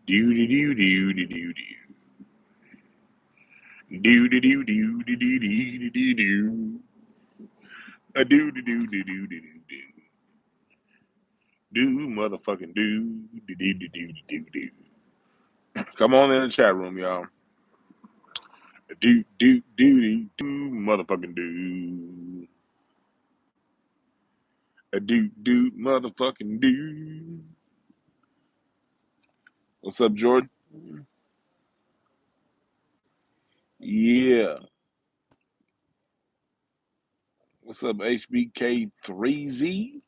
Do do do do do do do. Do do do do do do do do do. A do do do do do do do do. Do motherfucking do do do do do do do. Come on in the chat room, y'all. Do do do do do motherfucking do. A do do motherfucking do. What's up, Jordan? Yeah. What's up, HBK3Z?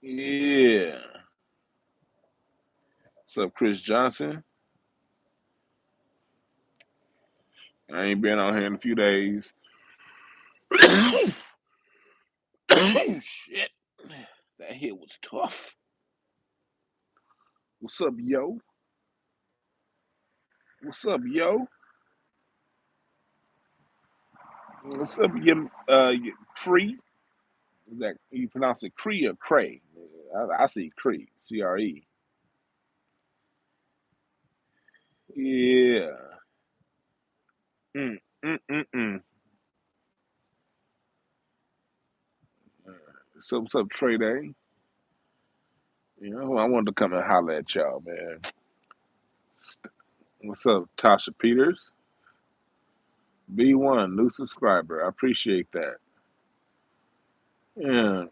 Yeah. What's up, Chris Johnson? I ain't been on here in a few days. Oh, shit. That hit was tough. What's up, yo? What's up, yo? What's up, Cree? Is that you pronounce it Cree or Cray? I see Cree, CRE. Yeah. Mm, mm, mm, mm. What's up, Trey Day? You know, I wanted to come and holler at y'all, man. What's up, Tasha Peters? B1, new subscriber. I appreciate that. Yeah.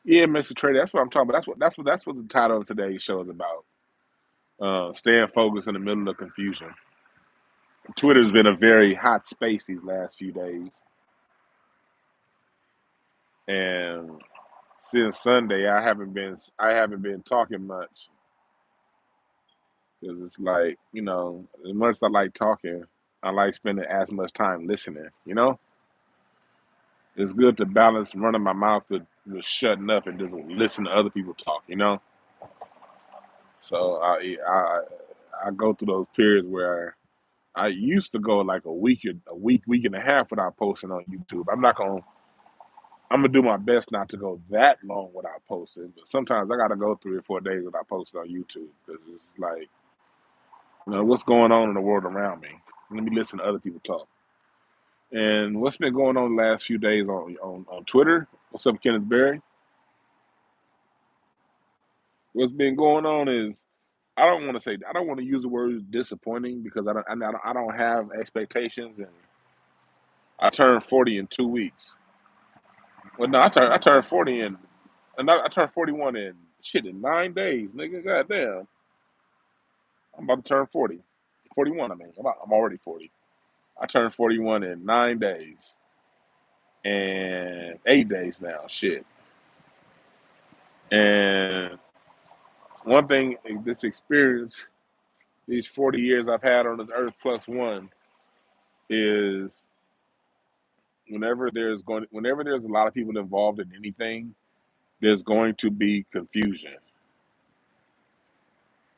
Yeah, Mr. Trader, that's what I'm talking about. That's what the title of today's show is about. Staying focused in the middle of confusion. Twitter's been a very hot space these last few days. And since Sunday I haven't been talking much. Because it's like, as much as I like talking, I like spending as much time listening, It's good to balance running my mouth with shutting up and just listen to other people talk. So I go through those periods where I used to go like a week and a half without posting on YouTube. I'm gonna do my best not to go that long without posting, but sometimes I gotta go 3 or 4 days without posting on YouTube because it's like, what's going on in the world around me. Let me listen to other people talk. And what's been going on the last few days on Twitter? What's up, Kenneth Berry? What's been going on is I don't want to use the word disappointing because I don't have expectations, and I turned 40 in 2 weeks. Well, no, I turned 40 I turned 41 in 9 days, nigga. Goddamn, I'm about to turn 40, 41. I mean, I'm already 40. I turned 41 in 9 days and 8 days now. Shit. And one thing, this experience, these 40 years I've had on this earth plus one, is whenever there's a lot of people involved in anything, there's going to be confusion.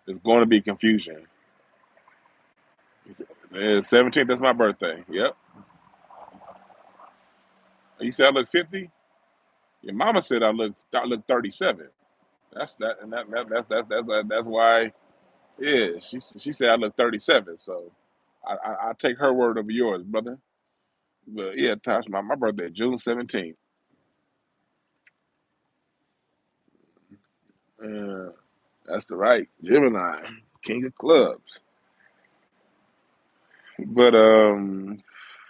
There's going to be confusion. 17th, that's my birthday. Yep. You said I look 50? Your mama said I look 37. That's that, and that's why. Yeah, she said I look 37. So I take her word over yours, brother. But yeah, Tosh, my birthday June 17th. That's the right Gemini, King of Clubs. But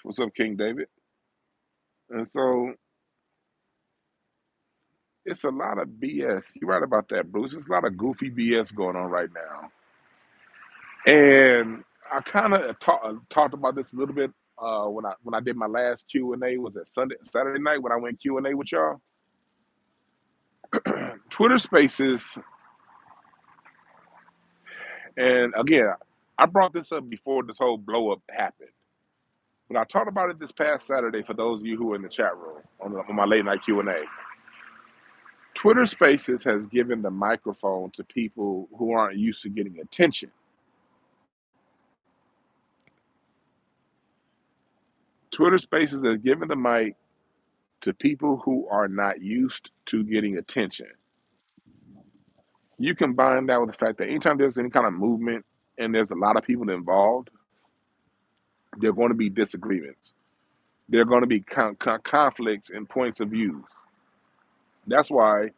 what's up, King David? And so it's a lot of BS. You're right about that, Bruce. There's a lot of goofy BS going on right now. And I kind of talked about this a little bit when I did my last Q&A. Was it Saturday night when I went Q&A with y'all? Twitter Spaces, and again, I brought this up before this whole blow up happened. But I talked about it this past Saturday for those of you who are in the chat room on my late night Q&A. Twitter Spaces has given the microphone to people who aren't used to getting attention. Twitter Spaces has given the mic to people who are not used to getting attention. You combine that with the fact that anytime there's any kind of movement and there's a lot of people involved, there are going to be disagreements. There are going to be conflicts and points of views. That's why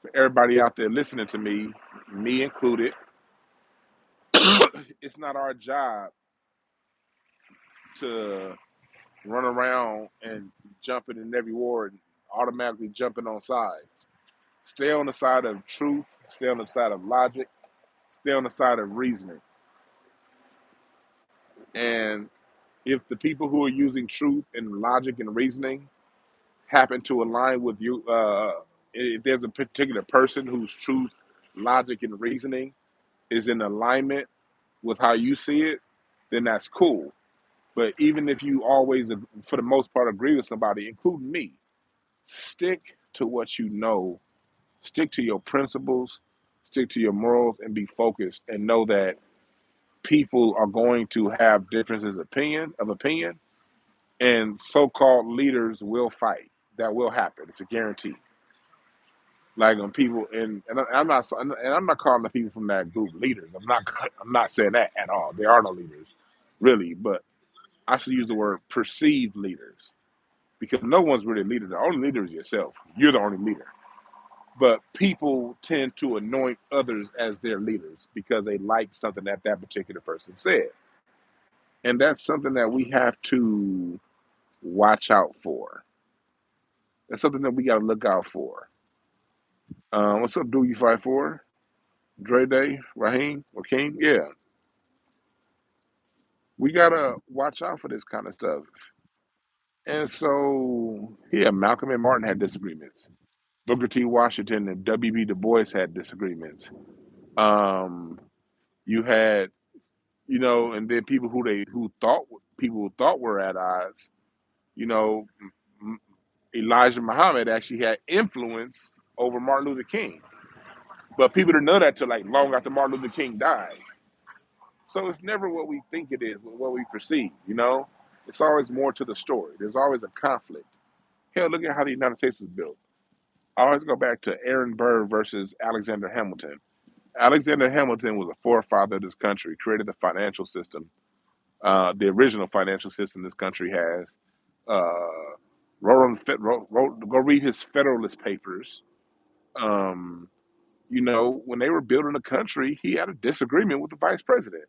for everybody out there listening to me included, it's not our job to run around and jumping in every war and automatically jumping on sides. Stay on the side of truth, stay on the side of logic, stay on the side of reasoning. And if the people who are using truth and logic and reasoning happen to align with you, if there's a particular person whose truth, logic, and reasoning is in alignment with how you see it, then that's cool. But even if you always, for the most part, agree with somebody, including me, stick to what you know, stick to your principles, stick to your morals, and be focused. And know that people are going to have differences of opinion, and so-called leaders will fight. That will happen. It's a guarantee. Like when people I'm not calling the people from that group leaders. I'm not saying that at all. There are no leaders, really. But I should use the word perceived leaders because no one's really a leader. The only leader is yourself. You're the only leader. But people tend to anoint others as their leaders because they like something that that particular person said, and that's something that we have to watch out for. That's something that we got to look out for. What's up, Do You Fight For? Dre Day, Raheem, Raheem? Yeah, we got to watch out for this kind of stuff. And so, yeah, Malcolm and Martin had disagreements. Booker T. Washington and W.B. Du Bois had disagreements. Um, you had, and then people who thought were at odds. You know, Elijah Muhammad actually had influence over Martin Luther King, but people didn't know that till like long after Martin Luther King died. So it's never what we think it is, but what we perceive. It's always more to the story. There's always a conflict. Hell, look at how the United States is built. I always go back to Aaron Burr versus Alexander Hamilton. Alexander Hamilton was a forefather of this country, created the financial system, the original financial system this country has. Uh, go read his Federalist Papers. Um, when they were building the country, he had a disagreement with the vice president.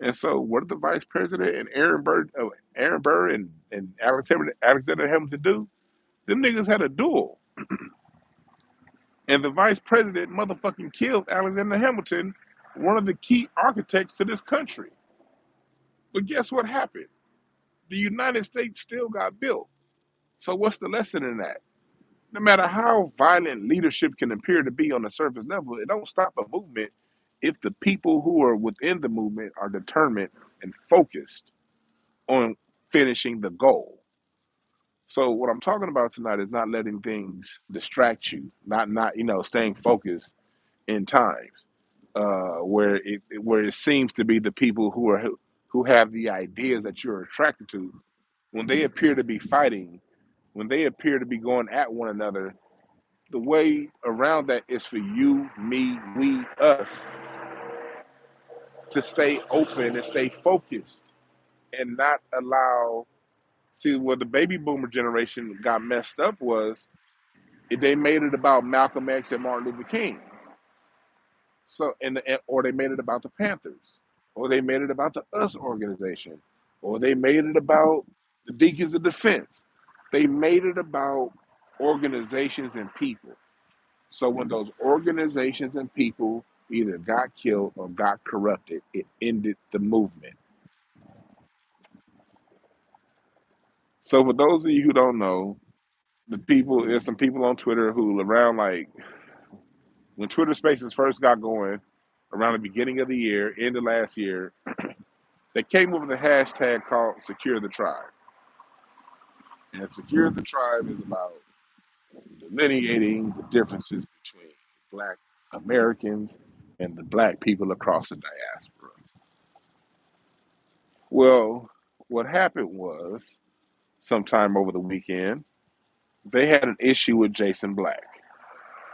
And so, what did the vice president and Aaron Burr and Alexander Hamilton do? Them niggas had a duel, and the vice president motherfucking killed Alexander Hamilton, one of the key architects to this country. But guess what happened? The United States still got built. So what's the lesson in that? No matter how violent leadership can appear to be on the surface level, it don't stop a movement if the people who are within the movement are determined and focused on finishing the goal. So what I'm talking about tonight is not letting things distract you, not staying focused in times where it seems to be the people who have the ideas that you're attracted to, when they appear to be fighting, when they appear to be going at one another. The way around that is for you, me, we, us to stay open and stay focused and not allow. See, where the baby boomer generation got messed up was they made it about Malcolm X and Martin Luther King. So, or they made it about the Panthers, or they made it about the US organization, or they made it about the Deacons of Defense. They made it about organizations and people. So when those organizations and people either got killed or got corrupted, it ended the movement. So for those of you who don't know, there's some people on Twitter who around like when Twitter Spaces first got going, around the beginning of the year, end of last year, they came up with a hashtag called Secure the Tribe. And Secure the Tribe is about delineating the differences between Black Americans and the Black people across the diaspora. Well, what happened was, sometime over the weekend, they had an issue with Jason Black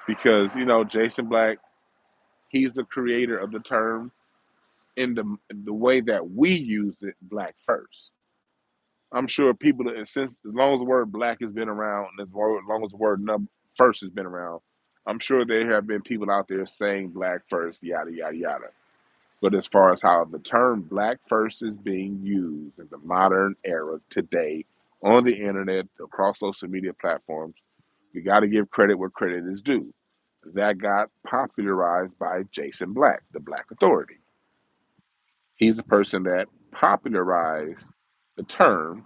because Jason Black He's the creator of the term in the way that we used it, black first. I'm sure people, since as long as the word black has been around, and as long as the word first has been around, I'm sure there have been people out there saying black first, yada, yada, yada. But as far as how the term black first is being used in the modern era today on the internet, across social media platforms, we got to give credit where credit is due. That got popularized by Jason Black, the Black Authority. He's the person that popularized the term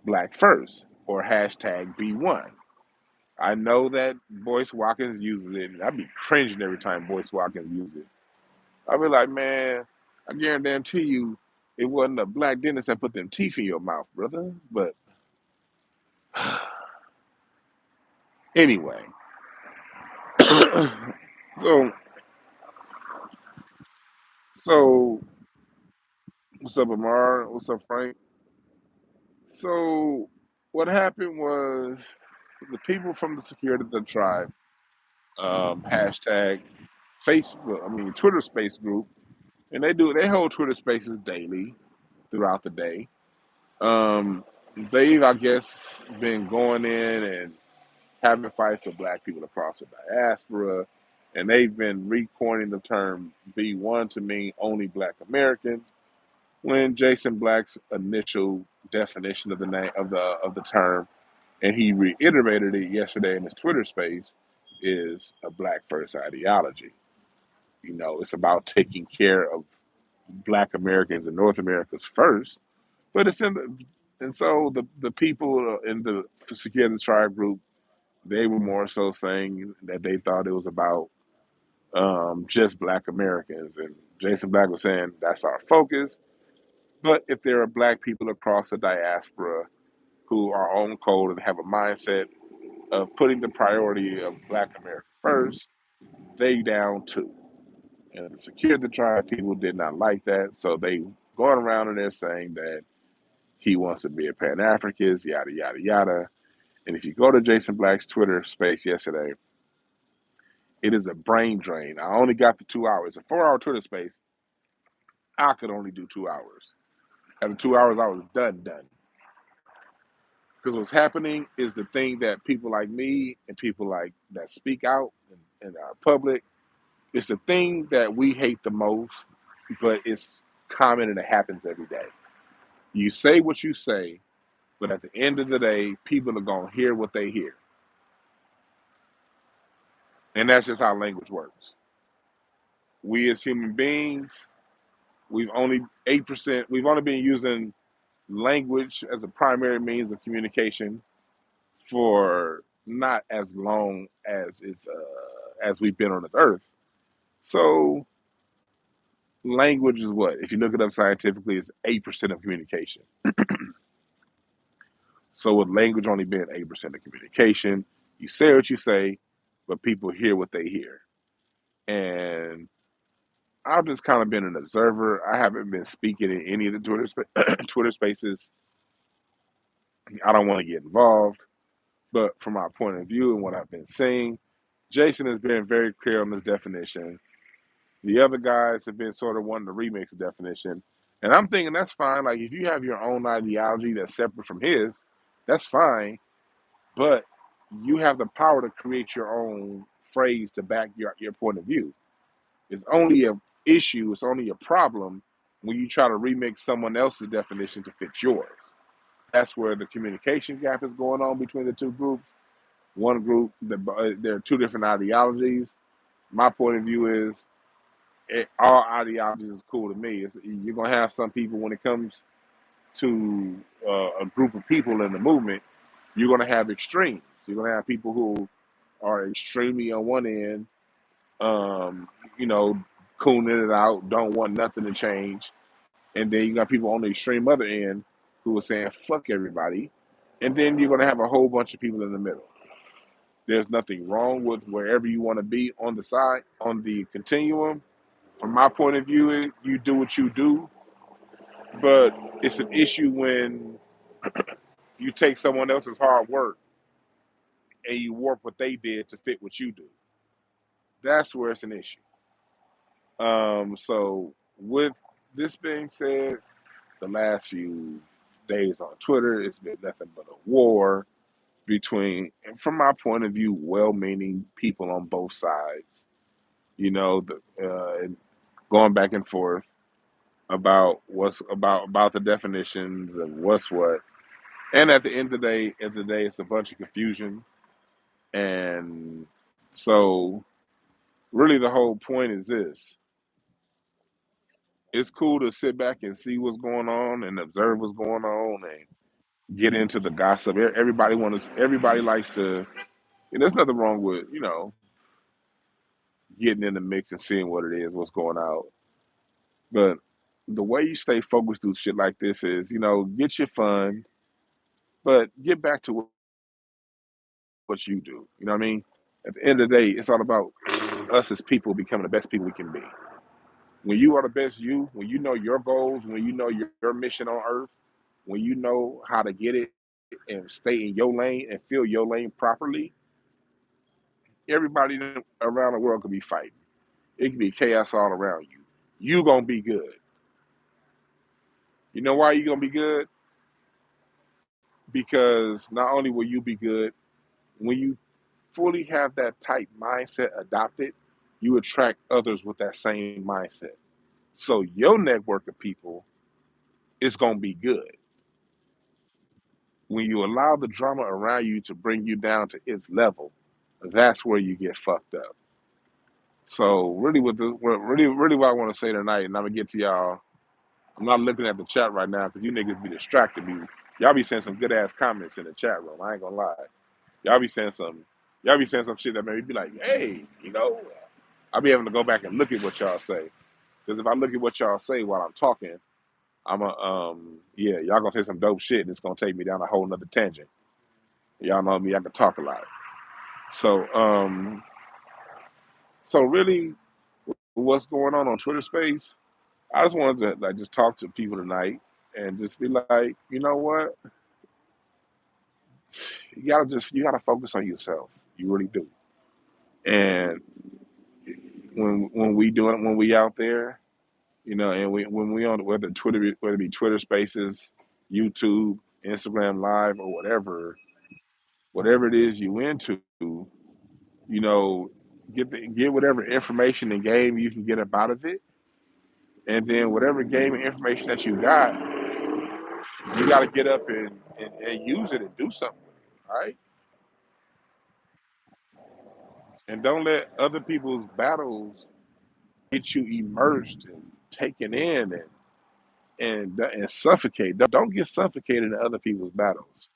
black first or hashtag B1. I know that Boyce Watkins uses it, and I'd be cringing every time Boyce Watkins uses it. I'd be like, man, I guarantee you it wasn't a black dentist that put them teeth in your mouth, brother. But anyway, so so what's up, Amar? What's up, Frank? So what happened was the people from the Security of the Tribe hashtag Facebook, Twitter Space group, and they hold Twitter Spaces daily throughout the day. Um, they've, I guess, been going in and having fights with black people across the diaspora, and they've been recoining the term B1 to mean only black Americans. When Jason Black's initial definition of the name of the term, and he reiterated it yesterday in his Twitter space, is a black first ideology. You know, it's about taking care of black Americans and North Americans first, but it's in the and so the people in the Security Tribe group, they were more so saying that they thought it was about just black Americans, and Jason Black was saying that's our focus. But if there are black people across the diaspora who are on code and have a mindset of putting the priority of black America first, they down too. And the Security Tribe people did not like that, so they going around and they're saying that he wants to be a Pan Africanist, yada yada yada. And if you go to Jason Black's Twitter space yesterday, it is a brain drain. I only got the 2 hours. A 4 hour Twitter space, I could only do 2 hours. After 2 hours, I was done. Because what's happening is the thing that people like me and people like that speak out in our public, it's the thing that we hate the most, but it's common and it happens every day. You say what you say, but at the end of the day, people are going to hear what they hear. And that's just how language works. We as human beings, we've only 8%, we've only been using language as a primary means of communication for not as long as it's as we've been on this earth. So language is what? If you look it up scientifically, it's 8% of communication. So with language only being 8% of communication, you say what you say, but people hear what they hear. And I've just kind of been an observer. I haven't been speaking in any of the Twitter spaces. I don't want to get involved, but from my point of view and what I've been seeing, Jason has been very clear on this definition. The other guys have been sort of wanting to remix the definition. And I'm thinking that's fine. Like, if you have your own ideology that's separate from his, that's fine. But you have the power to create your own phrase to back your point of view. It's only a issue, it's only a problem when you try to remix someone else's definition to fit yours. That's where the communication gap is going on between the two groups. One group, there are two different ideologies. My point of view is all ideologies is cool to me. You're gonna have some people when it comes to a group of people in the movement. You're gonna have extremes. You're gonna have people who are extremely on one end, um, you know, cooning it out, don't want nothing to change, and then you got people on the extreme other end who are saying "fuck everybody," and then you're gonna have a whole bunch of people in the middle. There's nothing wrong with wherever you want to be on the side, on the continuum. From my point of view, you do what you do, but it's an issue when you take someone else's hard work and you warp what they did to fit what you do. That's where it's an issue. So with this being said, the last few days on Twitter, it's been nothing but a war between, from my point of view, well-meaning people on both sides. And going back and forth about what's about the definitions of what's what. And at the end of the day, it's a bunch of confusion. And so, really, the whole point is this: it's cool to sit back and see what's going on and observe what's going on and get into the gossip. Everybody likes to. And there's nothing wrong with getting in the mix and seeing what it is, what's going out. But the way you stay focused through shit like this is, get your fun, but get back to what you do. You know what I mean? At the end of the day, it's all about us as people becoming the best people we can be. When you are the best you, when you know your goals, when you know your mission on earth, when you know how to get it and stay in your lane and fill your lane properly, everybody around the world could be fighting. It could be chaos all around you. You gonna be good. You know why you gonna be good? Because not only will you be good, when you fully have that type mindset adopted, you attract others with that same mindset. So your network of people is gonna be good. When you allow the drama around you to bring you down to its level, that's where you get fucked up. So really, what I want to say tonight, and I'm gonna get to y'all. I'm not looking at the chat right now because you niggas be distracted me. Y'all be saying some good ass comments in the chat room. I ain't gonna lie. Y'all be saying some. Y'all be saying some shit that made me be like, hey, I'll be able to go back and look at what y'all say. Because if I look at what y'all say while I'm talking, y'all gonna say some dope shit and it's gonna take me down a whole nother tangent. Y'all know me, I can talk a lot. So, really, what's going on Twitter Space? I just wanted to just talk to people tonight and just be like, you know what? You gotta focus on yourself. You really do. And when we out there, and when we on whether it be Twitter Spaces, YouTube, Instagram Live, or whatever it is you into, you know, get whatever information and game you can get up out of it, and then whatever game and information that you got to get up and use it and do something with it, all right? And don't let other people's battles get you immersed and taken in and suffocate. Don't get suffocated in other people's battles.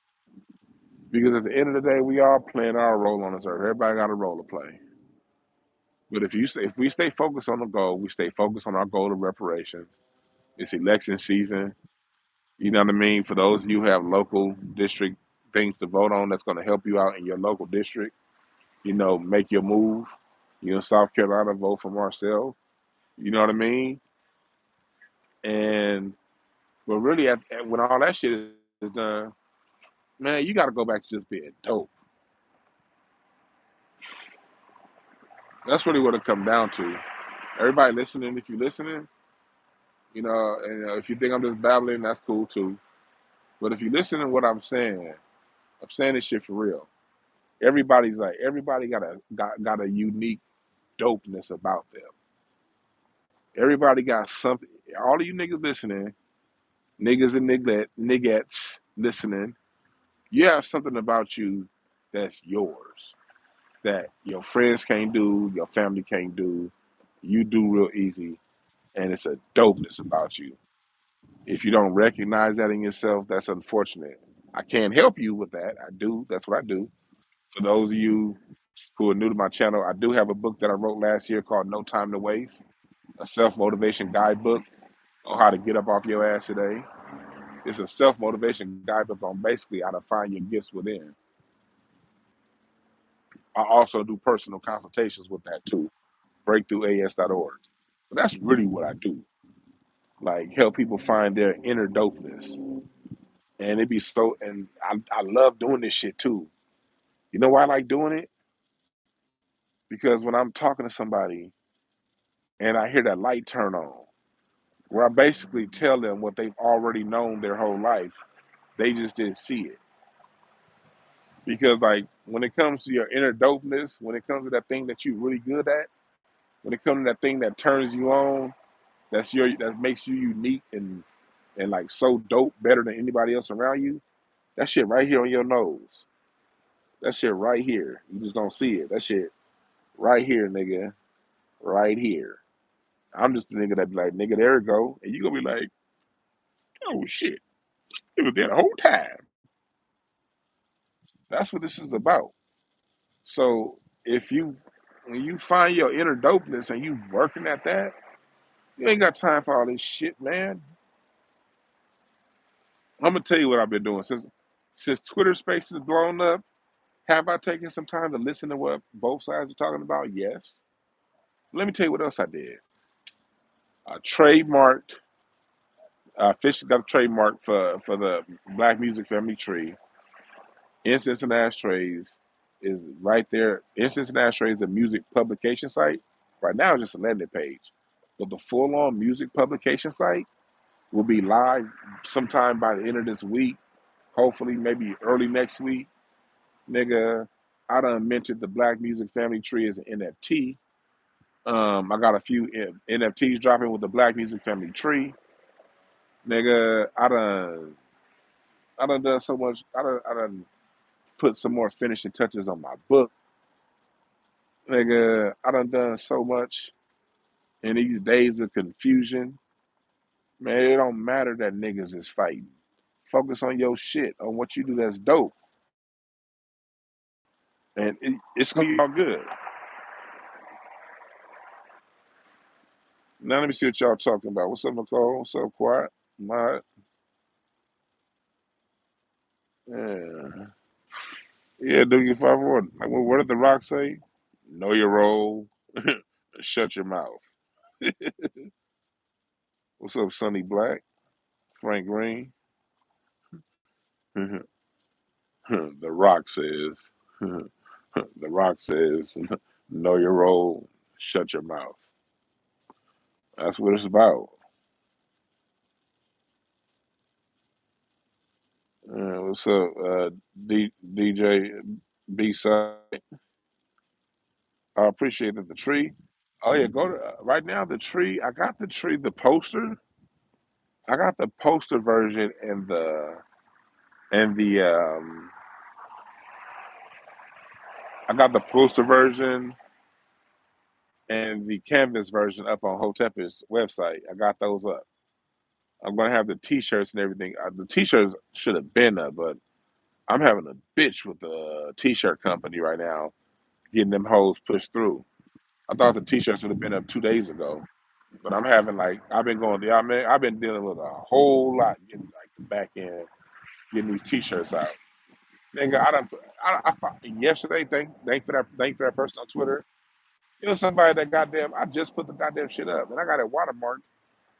Because at the end of the day, we all playing our role on this earth. Everybody got a role to play. But if we stay focused on the goal, we stay focused on our goal of reparations. It's election season. You know what I mean? For those of you who have local district things to vote on that's going to help you out in your local district, make your move. South Carolina, vote for Marcel. You know what I mean? And but really, when all that shit is done, man, you got to go back to just being dope. That's really what it comes down to. Everybody listening, if you're listening, and if you think I'm just babbling, that's cool too. But if you listen to what I'm saying this shit for real. Everybody got a unique dopeness about them. Everybody got something. All of you niggas listening, niggas and niggettes listening, you have something about you that's yours that your friends can't do, your family can't do. You do real easy, and it's a dopeness about you. If you don't recognize that in yourself, that's unfortunate. I can't help you with that. I do. That's what I do. For those of you who are new to my channel, I do have a book that I wrote last year called No Time to Waste, a self-motivation guidebook on how to get up off your ass today. It's a self-motivation guidebook on basically how to find your gifts within. I also do personal consultations with that too, breakthroughas.org. But that's really what I do. Like help people find their inner dopeness. And I love doing this shit too. You know why I like doing it? Because when I'm talking to somebody and I hear that light turn on, where I basically tell them what they've already known their whole life. They just didn't see it. Because like when it comes to your inner dopeness, when it comes to that thing that you're really good at, when it comes to that thing that turns you on, that makes you unique and like so dope, better than anybody else around you, that shit right here on your nose. That shit right here. You just don't see it. That shit right here, nigga. Right here. I'm just the nigga that be like, nigga, there it go. And you gonna be like, oh shit. It was there the whole time. That's what this is about. So if you when you find your inner dopeness and you working at that, you ain't got time for all this shit, man. I'm gonna tell you what I've been doing since Twitter Spaces blown up. Have I taken some time to listen to what both sides are talking about? Yes. Let me tell you what else I did. I trademarked. I officially got a trademark for the Black Music Family Tree. Incense and Ashtrays is right there. Incense and Ashtrays is a music publication site. Right now, it's just a landing page. But the full-on music publication site will be live sometime by the end of this week. Hopefully, maybe early next week. Nigga, I done mentioned the Black Music Family Tree as an NFT. I got a few NFTs dropping with the Black Music Family Tree. Nigga, I done so much. I done put some more finishing touches on my book. Nigga, I done so much in these days of confusion. Man, it don't matter that niggas is fighting. Focus on your shit, on what you do that's dope. And it's gonna be all good. Now let me see what y'all talking about. What's up, Nicole? What's up, Quiet? My yeah. Yeah, do your 5-1. Like what did the rock say? Know your role. Shut your mouth. What's up, Sonny Black? Frank Green? The rock says. The rock says, know your role, shut your mouth. That's what it's about. What's up, DJ B side? I appreciate that the tree. Oh yeah, go to right now. The tree. I got the tree. The poster. I got the poster version and the I got the poster version and the canvas version up on Hotepish website. I got those up. I'm gonna have the T-shirts and everything. The T-shirts should have been up, but I'm having a bitch with the T-shirt company right now, getting them hoes pushed through. I thought the T-shirts would have been up 2 days ago, but I'm having like I've been going. Yeah, I mean, I've been dealing with a whole lot getting like the back end, getting these T-shirts out. Nigga, yesterday. Thank for that person on Twitter. You know somebody that goddamn. I just put the goddamn shit up, and I got it watermarked.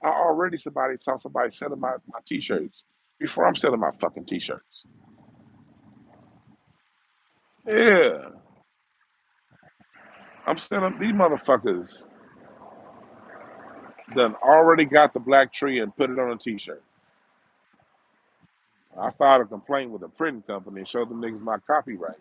I already saw somebody selling my T-shirts before I'm selling my fucking T-shirts. Yeah, I'm selling these motherfuckers. Done already got the black tree and put it on a T-shirt. I filed a complaint with a printing company and showed them niggas my copyright.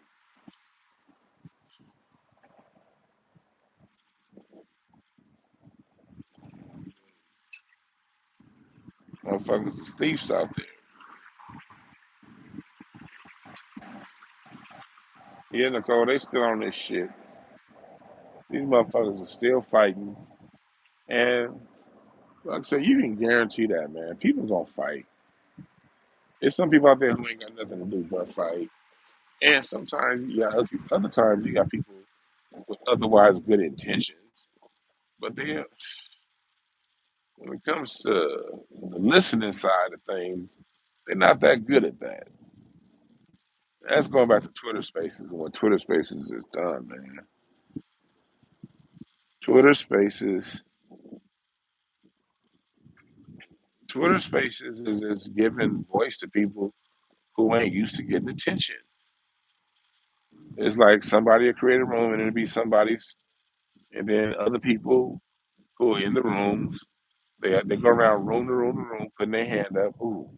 Motherfuckers is thieves out there. Yeah, Nicole, they still on this shit. These motherfuckers are still fighting. And like I said, you can guarantee that, man. People gonna fight. There's some people out there who ain't got nothing to do but fight. And sometimes you got other times you got people with otherwise good intentions. But then when it comes to the listening side of things, they're not that good at that. That's going back to Twitter Spaces. And when Twitter Spaces is done, man, Twitter Spaces, Twitter Spaces is just giving voice to people who ain't used to getting attention. It's like somebody will create a room and it'll be somebody's, and then other people who are in the rooms. They go around room to room to room, putting their hand up. Ooh,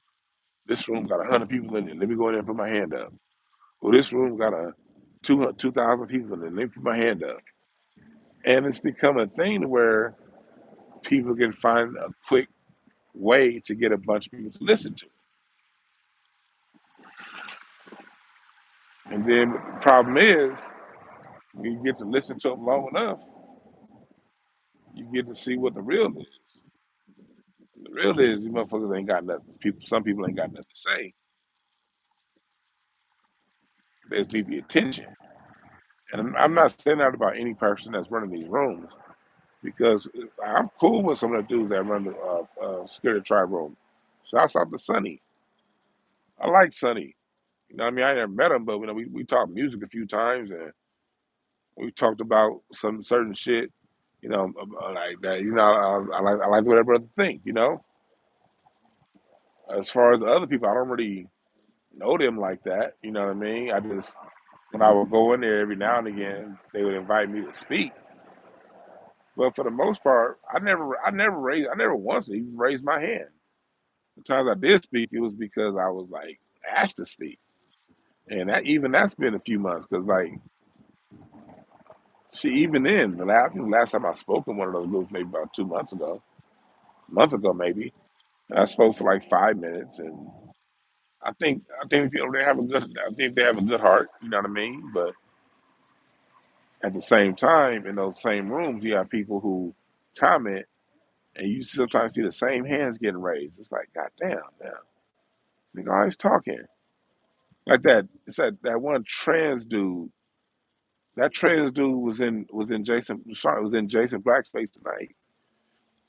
this room got 100 people in it. Let me go in there and put my hand up. Well, this room got 2,000 people in it. Let me put my hand up. And it's become a thing where people can find a quick way to get a bunch of people to listen to. And then the problem is, when you get to listen to them long enough, you get to see what the real is. The real is, these motherfuckers ain't got nothing. Some people ain't got nothing to say. They just need the attention. And I'm not saying that about any person that's running these rooms, because I'm cool with some of the dudes that run the Scary Tribe room. Shouts out to Sonny. I like Sonny. You know what I mean? I never met him, but we talked music a few times, and we talked about some certain shit, like that. I like what everybody think. As far as the other people, I don't really know them like that. You know what I mean? I just, when I would go in there every now and again, they would invite me to speak. But for the most part, I never once even raised my hand. The times I did speak, it was because I was like asked to speak, and that's been a few months. Because like, even then, I think the last time I spoke in one of those groups, maybe about 2 months ago, a month ago maybe, and I spoke for like 5 minutes, and I think people they have a good, I think they have a good heart. You know what I mean? But at the same time, in those same rooms, you have people who comment, and you sometimes see the same hands getting raised. It's like, God damn, now, nigga always talking like that. It's that one trans dude. That trans dude was in Jason Black's face tonight,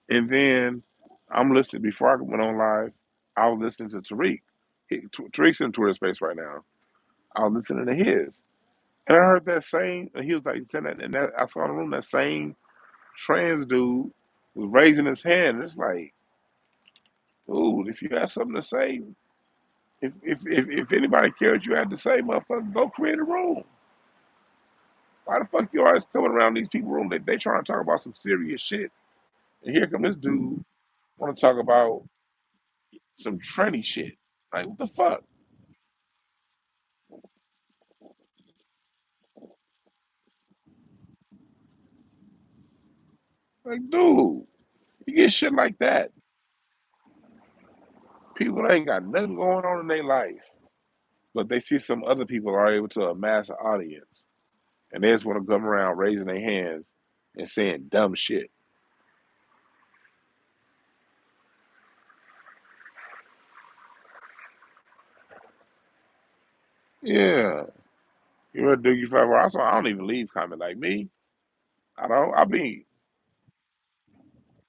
and then I'm listening before I went on live. I was listening to Tariq. Tariq's in Twitter space right now. I was listening to his, and I heard that same. And he was like saying that, and I saw in the room that same trans dude was raising his hand. And it's like, dude, if you have something to say, if anybody cares what you had to say, motherfucker, go create a room. Why the fuck you always coming around these people room? They trying to talk about some serious shit, and here come this dude want to talk about some trendy shit. Like, what the fuck? Like, dude, you get shit like that. People that ain't got nothing going on in their life, but they see some other people are able to amass an audience, and they just want to come around raising their hands and saying dumb shit. Yeah, you ever do you find where I don't even leave comment like me. I don't. I be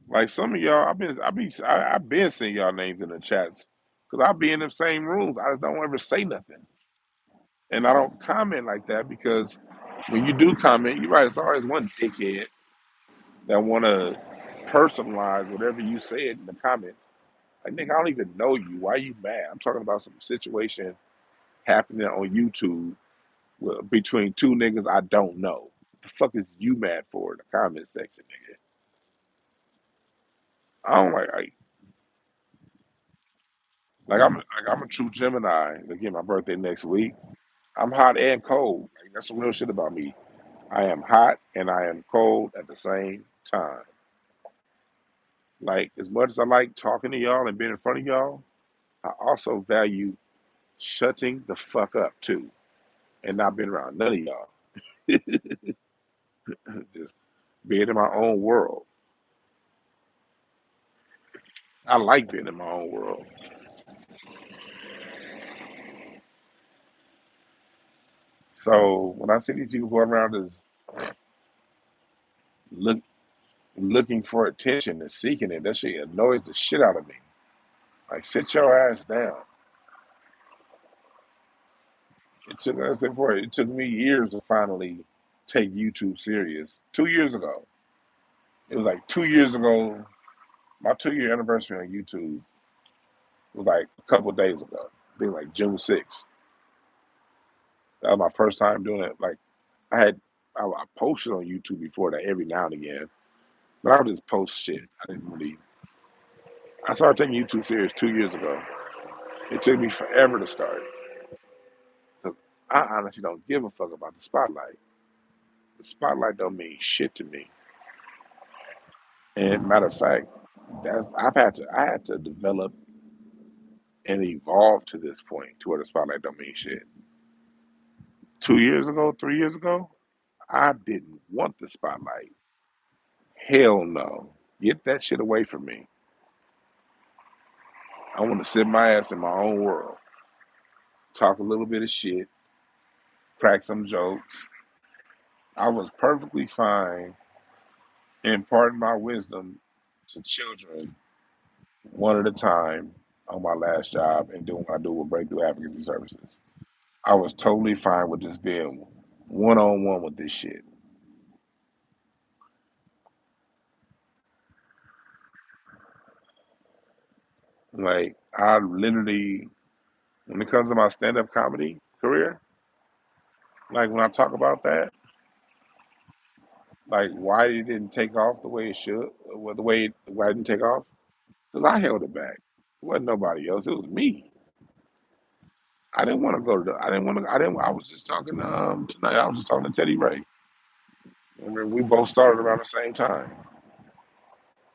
like some of y'all. I've been seeing y'all names in the chats because I be in the same rooms. I just don't ever say nothing, and I don't comment like that because when you do comment, you're right. It's always one dickhead that want to personalize whatever you said in the comments. Like, nigga, I don't even know you. Why are you mad? I'm talking about some situation happening on YouTube between two niggas I don't know. What the fuck is you mad for in the comment section, nigga? I don't I'm a true Gemini. Again, my birthday next week. I'm hot and cold. Like, that's some real shit about me. I am hot and I am cold at the same time. Like, as much as I like talking to y'all and being in front of y'all, I also value shutting the fuck up too and not being around none of y'all. Just being in my own world. I like being in my own world. So when I see these people going around just look, looking for attention and seeking it, that shit annoys the shit out of me. Like, sit your ass down. It took me years to finally take YouTube serious. 2 years ago. It was like 2 years ago. My 2 year anniversary on YouTube was like a couple of days ago. I think like June 6th. That was my first time doing it. Like, I posted on YouTube before that every now and again, But I would just post shit. I didn't really. I started taking YouTube serious 2 years ago. It took me forever to start because I honestly don't give a fuck about the spotlight. The spotlight don't mean shit to me. And matter of fact, I had to develop and evolve to this point to where the spotlight don't mean shit. 2 years ago, 3 years ago, I didn't want the spotlight. Hell no. Get that shit away from me. I want to sit my ass in my own world, talk a little bit of shit, crack some jokes. I was perfectly fine imparting my wisdom to children one at a time on my last job and doing what I do with Breakthrough Advocacy Services. I was totally fine with just being one on one with this shit. Like, I literally, when it comes to my stand up comedy career, like when I talk about that, like why it didn't take off the way it should, well, the way why it didn't take off, because I held it back. It wasn't nobody else. It was me. I didn't want to go to the. I didn't want to. I didn't. I was just talking tonight. I was just talking to Teddy Ray. I mean, we both started around the same time.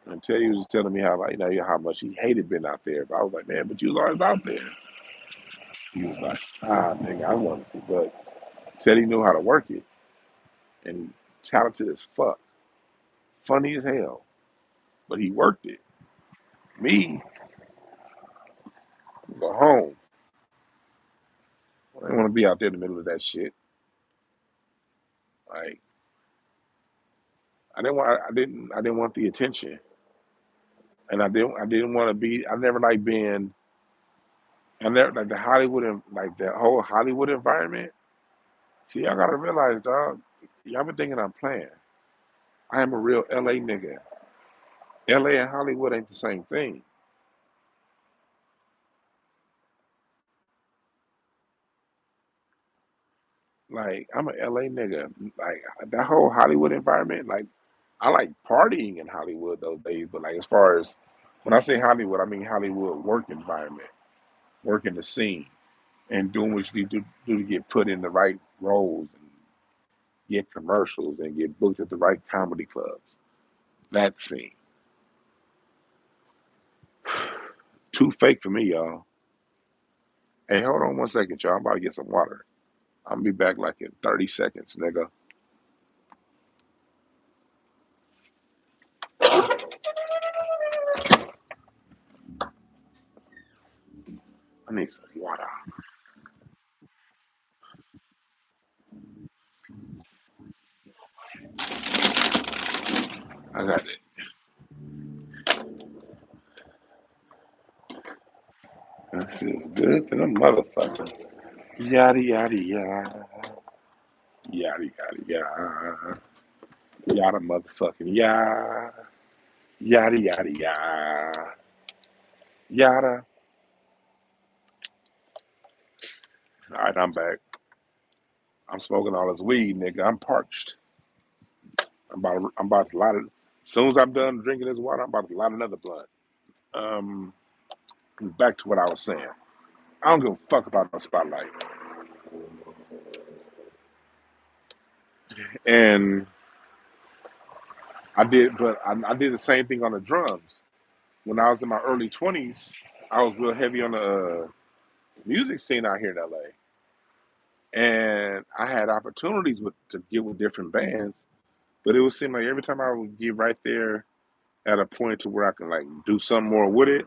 And Teddy was just telling me how like how much he hated being out there. But I was like, man, but you was always out there. He was like, nigga, I wanted to, but Teddy knew how to work it, and talented as fuck, funny as hell, but he worked it. Me, go home. I didn't want to be out there in the middle of that shit. Like I didn't want the attention, and I didn't want to be. I never liked being. I never like the Hollywood like the whole Hollywood environment. See, y'all gotta realize, dog. Y'all been thinking I'm playing. I am a real LA nigga. LA and Hollywood ain't the same thing. Like I'm a LA nigga. Like that whole Hollywood environment. Like I like partying in Hollywood those days, but like as far as when I say Hollywood, I mean Hollywood work environment, working the scene, and doing what you need to do to get put in the right roles and get commercials and get booked at the right comedy clubs. That scene. Too fake for me, y'all. Hey, hold on 1 second, y'all. I'm about to get some water. I'll be back like in 30 seconds, nigga. I need some water. I got it. This is good than a motherfucker. Yada yada yada. Yada yada yada. Yada motherfucking yada. Yada yada yada. Yada. Alright, I'm back. I'm smoking all this weed, nigga. I'm parched. I'm about to light it. As soon as I'm done drinking this water, I'm about to light another blunt. Um, back to what I was saying. I don't give a fuck about the spotlight. And I did the same thing on the drums. When I was in my early 20s, I was real heavy on the music scene out here in LA. And I had opportunities to get with different bands, but it would seem like every time I would get right there at a point to where I can like do something more with it,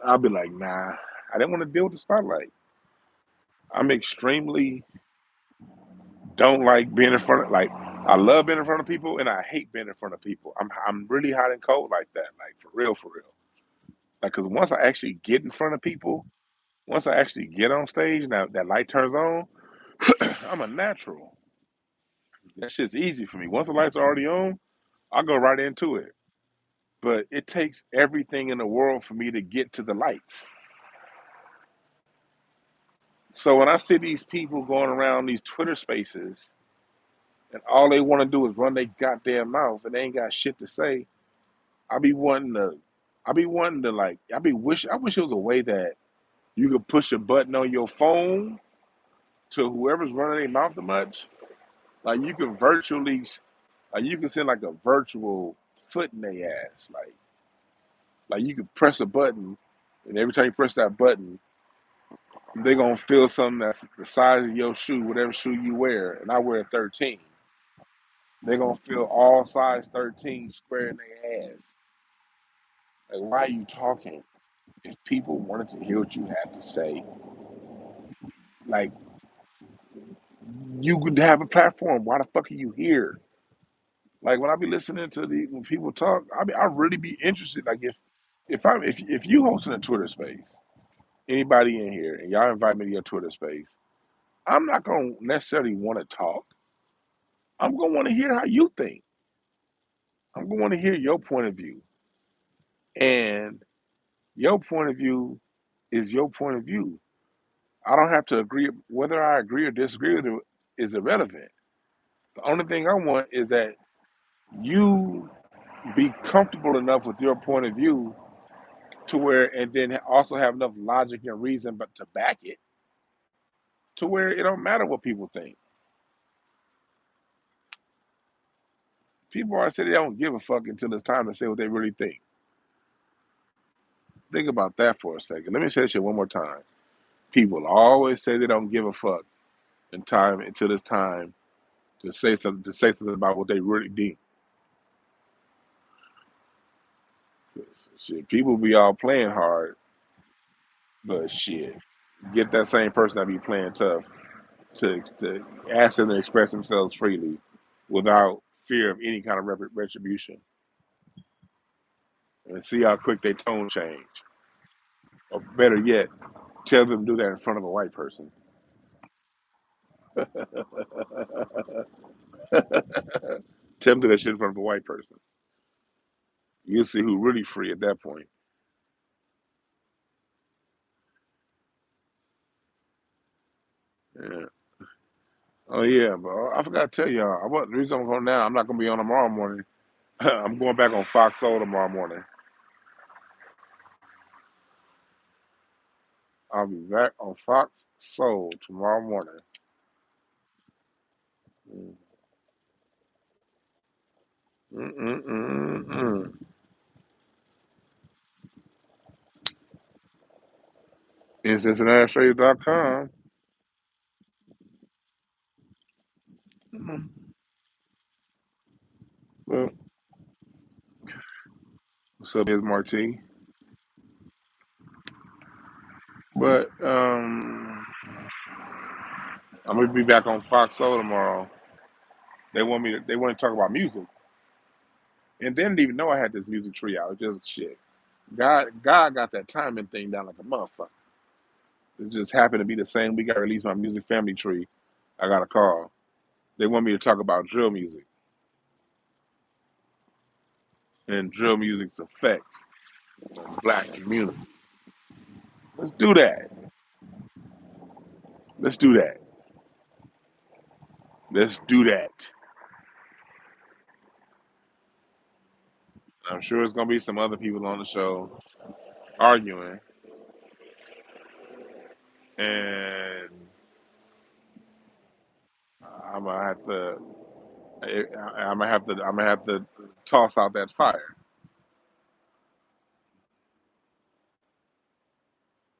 I'll be like, nah, I didn't want to deal with the spotlight. I'm extremely don't like being in front of like I love being in front of people and I hate being in front of people. I'm really hot and cold like that, like for real, for real. Like, cause once I actually get in front of people, once I actually get on stage, now that light turns on, I'm a natural. That shit's easy for me. Once the lights are already on, I go right into it. But it takes everything in the world for me to get to the lights. So when I see these people going around these Twitter spaces and all they want to do is run their goddamn mouth, and they ain't got shit to say. I be wanting to, I wish it was a way that you could push a button on your phone to whoever's running their mouth too much. Like you can virtually, like you can send like a virtual foot in their ass. Like you can press a button, and every time you press that button, they're gonna feel something that's the size of your shoe, whatever shoe you wear, and I wear a 13. They're gonna feel all size 13 square in their ass. Like, why are you talking? If people wanted to hear what you have to say, like you could have a platform. Why the fuck are you here? Like when I be listening to when people talk, I really be interested. Like if you hosting a Twitter space, anybody in here, and y'all invite me to your Twitter space, I'm not gonna necessarily want to talk. I'm gonna want to hear how you think. I'm gonna want to hear your point of view, and your point of view is your point of view. I don't have to agree. Whether I agree or disagree with it is irrelevant. The only thing I want is that you be comfortable enough with your point of view to where, and then also have enough logic and reason, but to back it to where it don't matter what people think. People always say they don't give a fuck until it's time to say what they really think. Think about that for a second. Let me say this shit one more time. People always say they don't give a fuck until it's time to say something about what they really think. Shit, people be all playing hard, but shit, get that same person that be playing tough to ask them to express themselves freely without fear of any kind of retribution, and see how quick they tone change. Or better yet, tell them to do that in front of a white person. Tell them to do that shit in front of a white person. You'll see who really free at that point. Yeah. Oh yeah, but I forgot to tell y'all. The reason I'm going now, I'm not gonna be on tomorrow morning. I'm going back on Fox Soul tomorrow morning. I'll be back on Fox Soul tomorrow morning. Mm-mm-mm-mm. In CincinnatiStraight.com. Well, what's up, Ms. Marty? But I'm gonna be back on Fox Soul tomorrow. They want to talk about music, and they didn't even know I had this music tree out. It's just shit. God got that timing thing down like a motherfucker. It just happened to be the same week I released my music family tree. I got a call. They want me to talk about drill music and drill music's effects on the black community. Let's do that. Let's do that. Let's do that. I'm sure it's gonna be some other people on the show arguing, and I'm gonna have to. I'm gonna have to toss out that fire.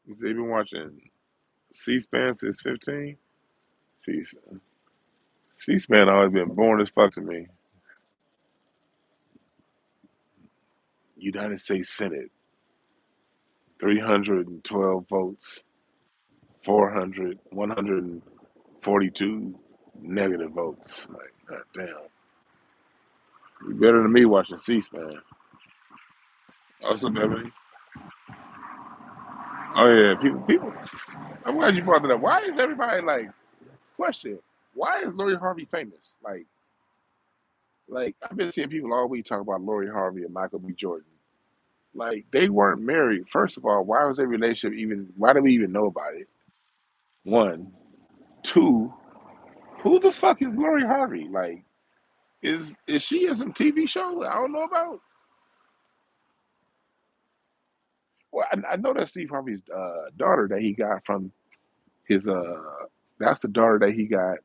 You see, been watching C-SPAN since 15. C- C-SPAN always been boring as fuck to me. United States Senate, 312 votes, 400, 142 negative votes. Like, god damn. You better than me watching C-SPAN. Also, Beverly. Oh yeah, people. I'm glad you brought that up. Why is everybody like question? Why is Lori Harvey famous? Like I've been seeing people all week talk about Lori Harvey and Michael B. Jordan. Like they weren't married. First of all, why was their relationship even? Why do we even know about it? One, two. Who the fuck is Lori Harvey? Like, is she in some TV show I don't know about? Well, I know that's Steve Harvey's daughter that he got from his. That's the daughter that he got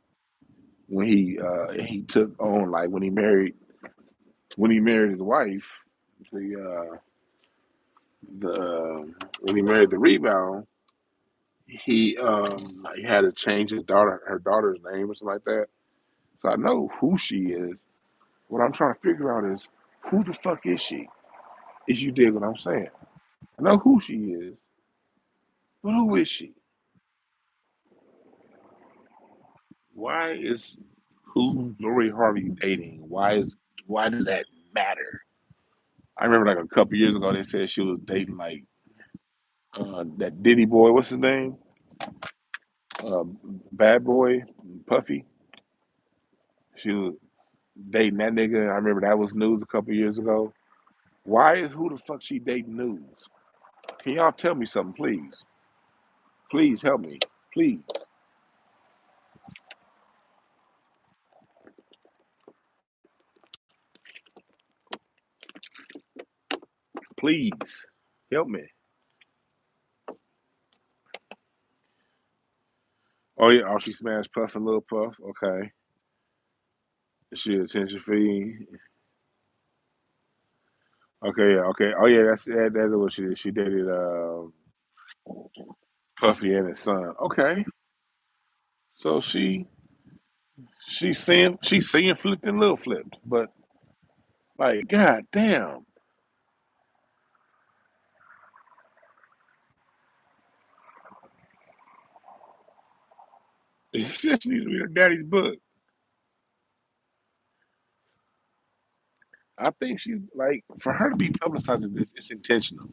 when he took on, like, when he married his wife, the when he married the rebound, he had to change her daughter's name or something like that. So I know who she is. What I'm trying to figure out is who the fuck is she? Is you dig what I'm saying? I know who she is, but who is she? Why is who Lori Harvey dating? Why does that matter? I remember like a couple years ago they said she was dating like that Diddy boy. What's his name? Uh, Bad boy, Puffy. She was dating that nigga. I remember that was news a couple years ago. Why is who the fuck she dating news? Can y'all tell me something, please? Please help me. Please. Please. Help me. Oh yeah, oh she smashed Puff and Lil Puff. Okay. Is she attention fee? Okay, yeah, okay. Oh yeah, that's what she did. She dated Puffy and his son. Okay. So she's seeing flipped and little flipped. But like, god damn. She needs to read her daddy's book. I think she like for her to be publicizing this, it's intentional.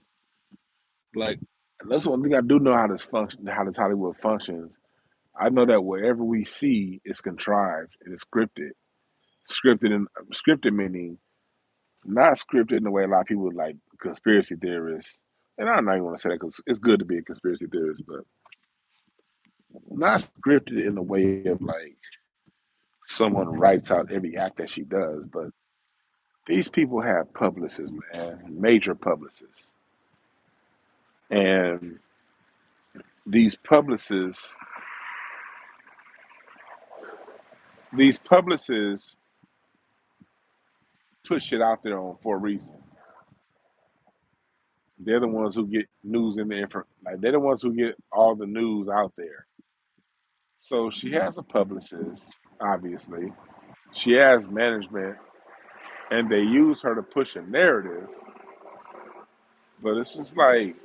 Like that's one thing I do know how this function, how this Hollywood functions. I know that wherever we see is contrived and it's scripted. Scripted meaning not scripted in the way a lot of people like conspiracy theorists. And I don't even want to say that because it's good to be a conspiracy theorist, but not scripted in the way of like someone writes out every act that she does. But these people have publicists, man, major publicists, and these publicists, these publicists put shit out there for a reason. They're the ones who get news in the like they're the ones who get all the news out there. So she has a publicist, obviously. She has management, and they use her to push a narrative. But it's just like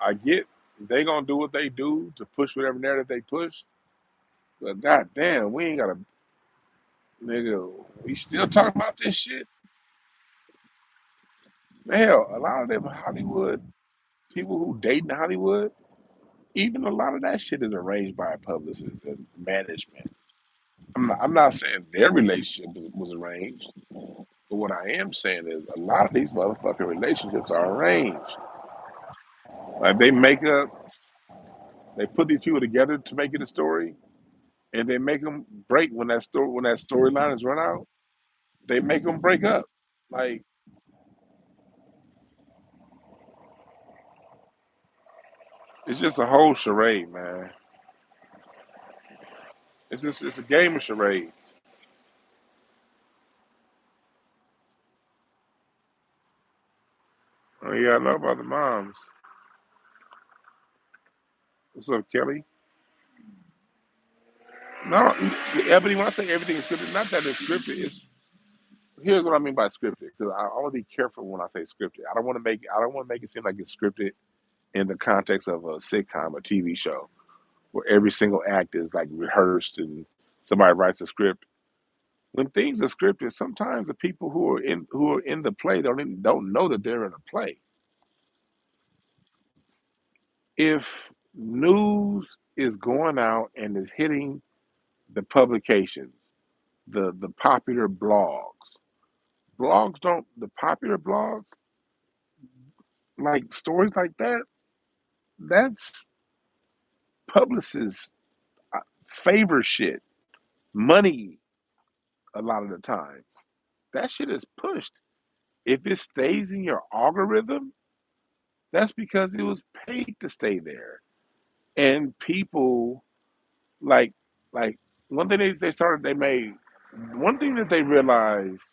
I get they gonna do what they do to push whatever narrative they push. But goddamn, we ain't got a nigga. We still talking about this shit. Hell, a lot of them Hollywood people who date in Hollywood, even a lot of that shit is arranged by a publicist and management. I'm not saying their relationship was arranged, but what I am saying is a lot of these motherfucking relationships are arranged. Like they put these people together to make it a story, and they make them break when that storyline is run out. They make them break up. Like it's just a whole charade, man. It's a game of charades. Oh yeah, I know about the moms. What's up, Kelly? No, Ebony. When I say everything is scripted, not that it's scripted. It's here's what I mean by scripted. Because I want to be careful when I say scripted. I don't want to make it seem like it's scripted in the context of a sitcom, a TV show, where every single act is like rehearsed and somebody writes a script. When things are scripted, sometimes the people who are in the play don't know that they're in a play. If news is going out and is hitting the publications, the popular blogs don't the popular blogs like stories like that. That's publicists favor shit, money a lot of the time. That shit is pushed. If it stays in your algorithm, that's because it was paid to stay there. And people like like one thing they made one thing that they realized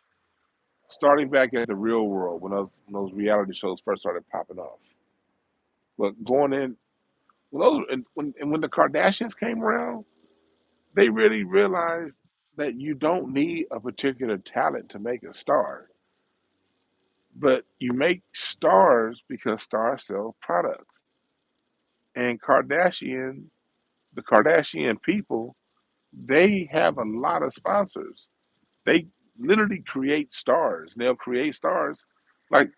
starting back at the real world when those reality shows first started popping off. But going in when the Kardashians came around, they really realized that you don't need a particular talent to make a star, but you make stars because stars sell products. And the Kardashian people, they have a lot of sponsors. They literally create stars. They'll create stars like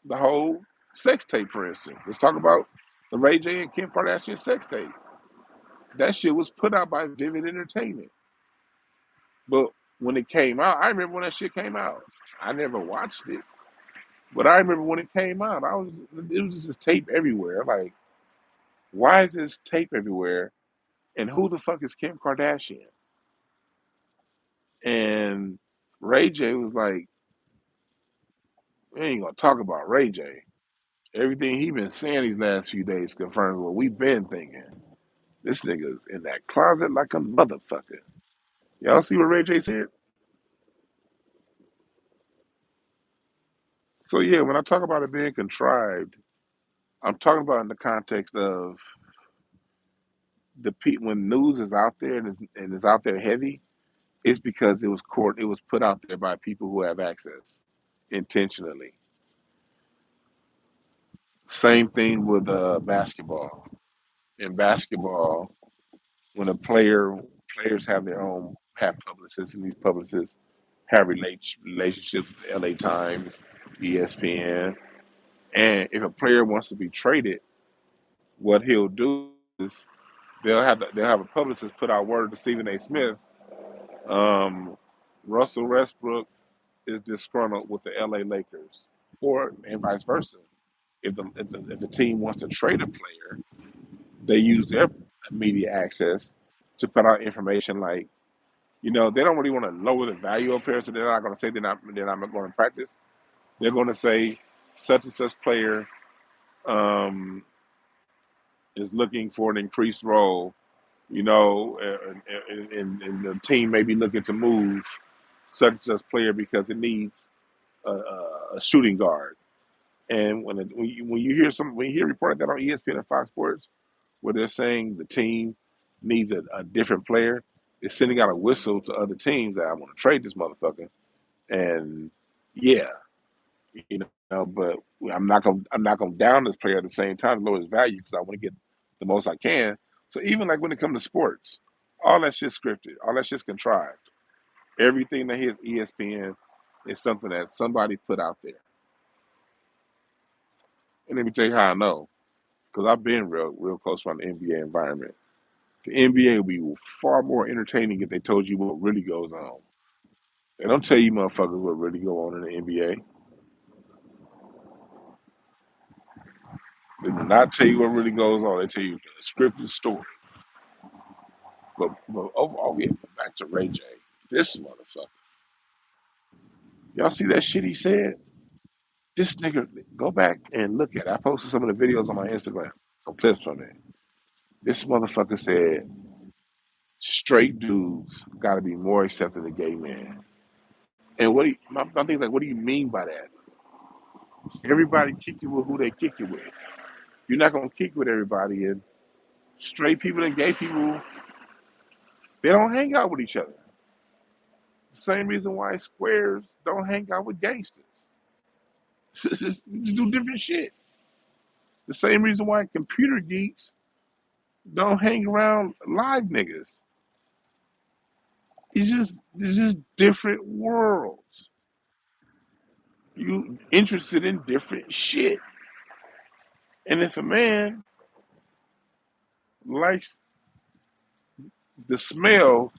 the whole sex tape, for instance. Let's talk about the Ray J and Kim Kardashian sex tape. That shit was put out by Vivid Entertainment. But when it came out, I remember when that shit came out. I never watched it, but I remember when it came out. It was just this tape everywhere. Like, why is this tape everywhere? And who the fuck is Kim Kardashian? And Ray J was like, we ain't gonna talk about Ray J. Everything he been saying these last few days confirms what we've been thinking. This nigga's in that closet like a motherfucker. Y'all see what Ray J said? So yeah, when I talk about it being contrived, I'm talking about in the context of when news is out there and is out there heavy, it's because it was put out there by people who have access intentionally. Same thing with basketball. In basketball, when players have publicists, and these publicists have relationships with LA Times, ESPN, and if a player wants to be traded, what he'll do is they'll have a publicist put out word to Stephen A. Smith. Um, Russell Westbrook is disgruntled with the LA Lakers, or and vice versa. If the team wants to trade a player, they use their media access to put out information like, they don't really want to lower the value of players, so they're not going to say they're not going to practice. They're going to say such and such player um, is looking for an increased role, and the team may be looking to move such and such player because it needs a shooting guard. And when you hear reported that on ESPN and Fox Sports, where they're saying the team needs a different player, it's sending out a whistle to other teams that I want to trade this motherfucker. And yeah, but I'm not gonna down this player at the same time, lower his value because I want to get the most I can. So even like when it comes to sports, all that shit's scripted, all that shit's contrived. Everything that hits ESPN is something that somebody put out there. And let me tell you how I know, because I've been real close around the NBA environment. The NBA would be far more entertaining if they told you what really goes on. They don't tell you motherfuckers what really go on in the NBA. They do not tell you what really goes on. They tell you a scripted story. But overall, yeah, back to Ray J. This motherfucker. Y'all see that shit he said? This nigga, go back and look at it. I posted some of the videos on my Instagram, some clips from it. This motherfucker said, straight dudes got to be more accepting of gay men. And my thing's like, what do you mean by that? Everybody kick you with who they kick you with. You're not gonna kick with everybody, and straight people and gay people, they don't hang out with each other. The same reason why squares don't hang out with gangsters. just do different shit. The same reason why computer geeks don't hang around live niggas. It's just different worlds. You interested in different shit. And if a man likes the smell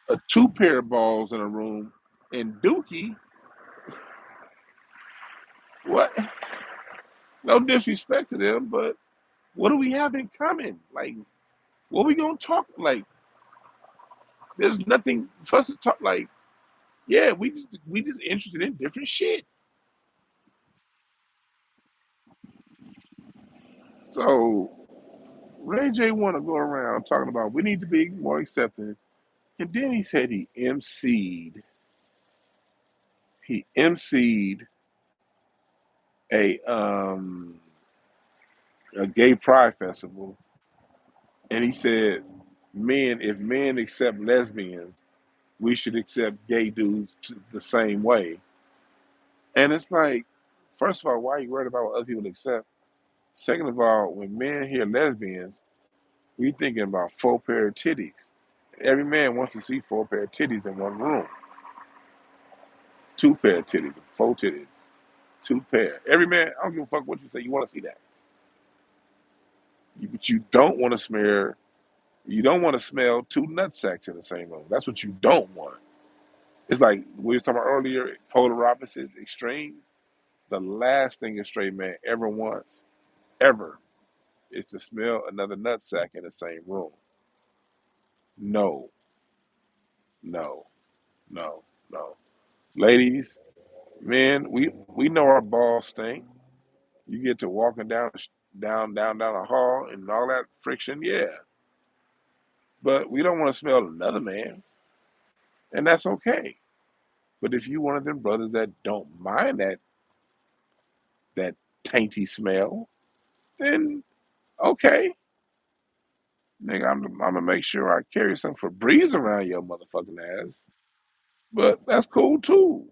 of two pair of balls in a room and dookie, what? No disrespect to them, but what do we have in common? Like, what we gonna talk like? There's nothing for us to talk like. Yeah, we just interested in different shit. So Ray J want to go around talking about we need to be more accepting, and then he said he emceed a a gay pride festival, and he said if men accept lesbians, we should accept gay dudes the same way. And it's like, first of all, why are you worried about what other people accept? Second of all, when men hear lesbians, we thinking about four pair of titties. Every man wants to see four pair of titties in one room. Two pair of titties, four titties, two pair. Every man, I don't give a fuck what you say, you want to see that. But you don't want to you don't want to smell two nutsacks in the same room. That's what you don't want. It's like we were talking about earlier, polar opposites, extremes. The last thing a straight man ever wants, ever, is to smell another nutsack in the same room. No, no, no, no. Ladies, men, we know our balls stink. You get to walking down a hall and all that friction, yeah. But we don't want to smell another man's, and that's okay. But if you one of them brothers that don't mind that tainty smell, then okay, nigga, I'm gonna make sure I carry some Febreze around your motherfucking ass. But that's cool too.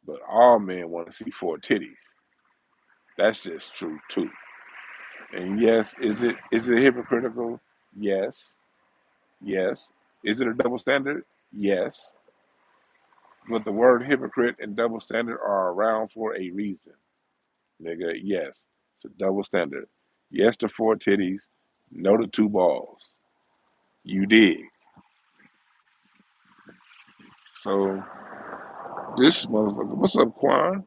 But all men want to see four titties. That's just true too. And yes, is it hypocritical? Yes. Yes. Is it a double standard? Yes. But the word hypocrite and double standard are around for a reason. Nigga, yes. It's a double standard. Yes to four titties, no to two balls. You dig. So this motherfucker, what's up, Quan?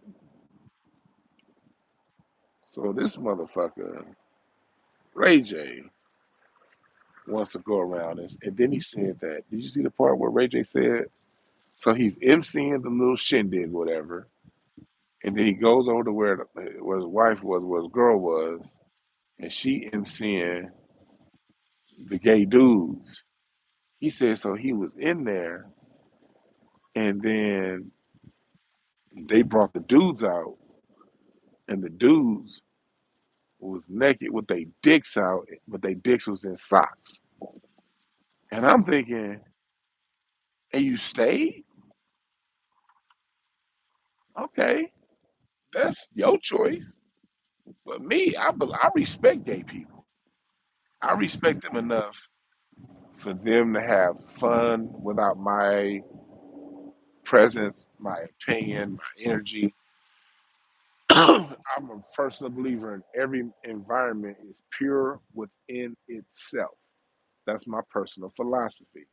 So this motherfucker, Ray J, wants to go around and then he said that. Did you see the part where Ray J said, so he's emceeing the little shindig, whatever, and then he goes over to where his wife was, where his girl was, and she emceeing the gay dudes. He said so he was in there, and then they brought the dudes out, and the dudes was naked with their dicks out, but their dicks was in socks. And I'm thinking, and you stayed? Okay, that's your choice. But me, I respect gay people. I respect them enough for them to have fun without my presence, my opinion, my energy. I'm a personal believer in every environment is pure within itself. That's my personal philosophy.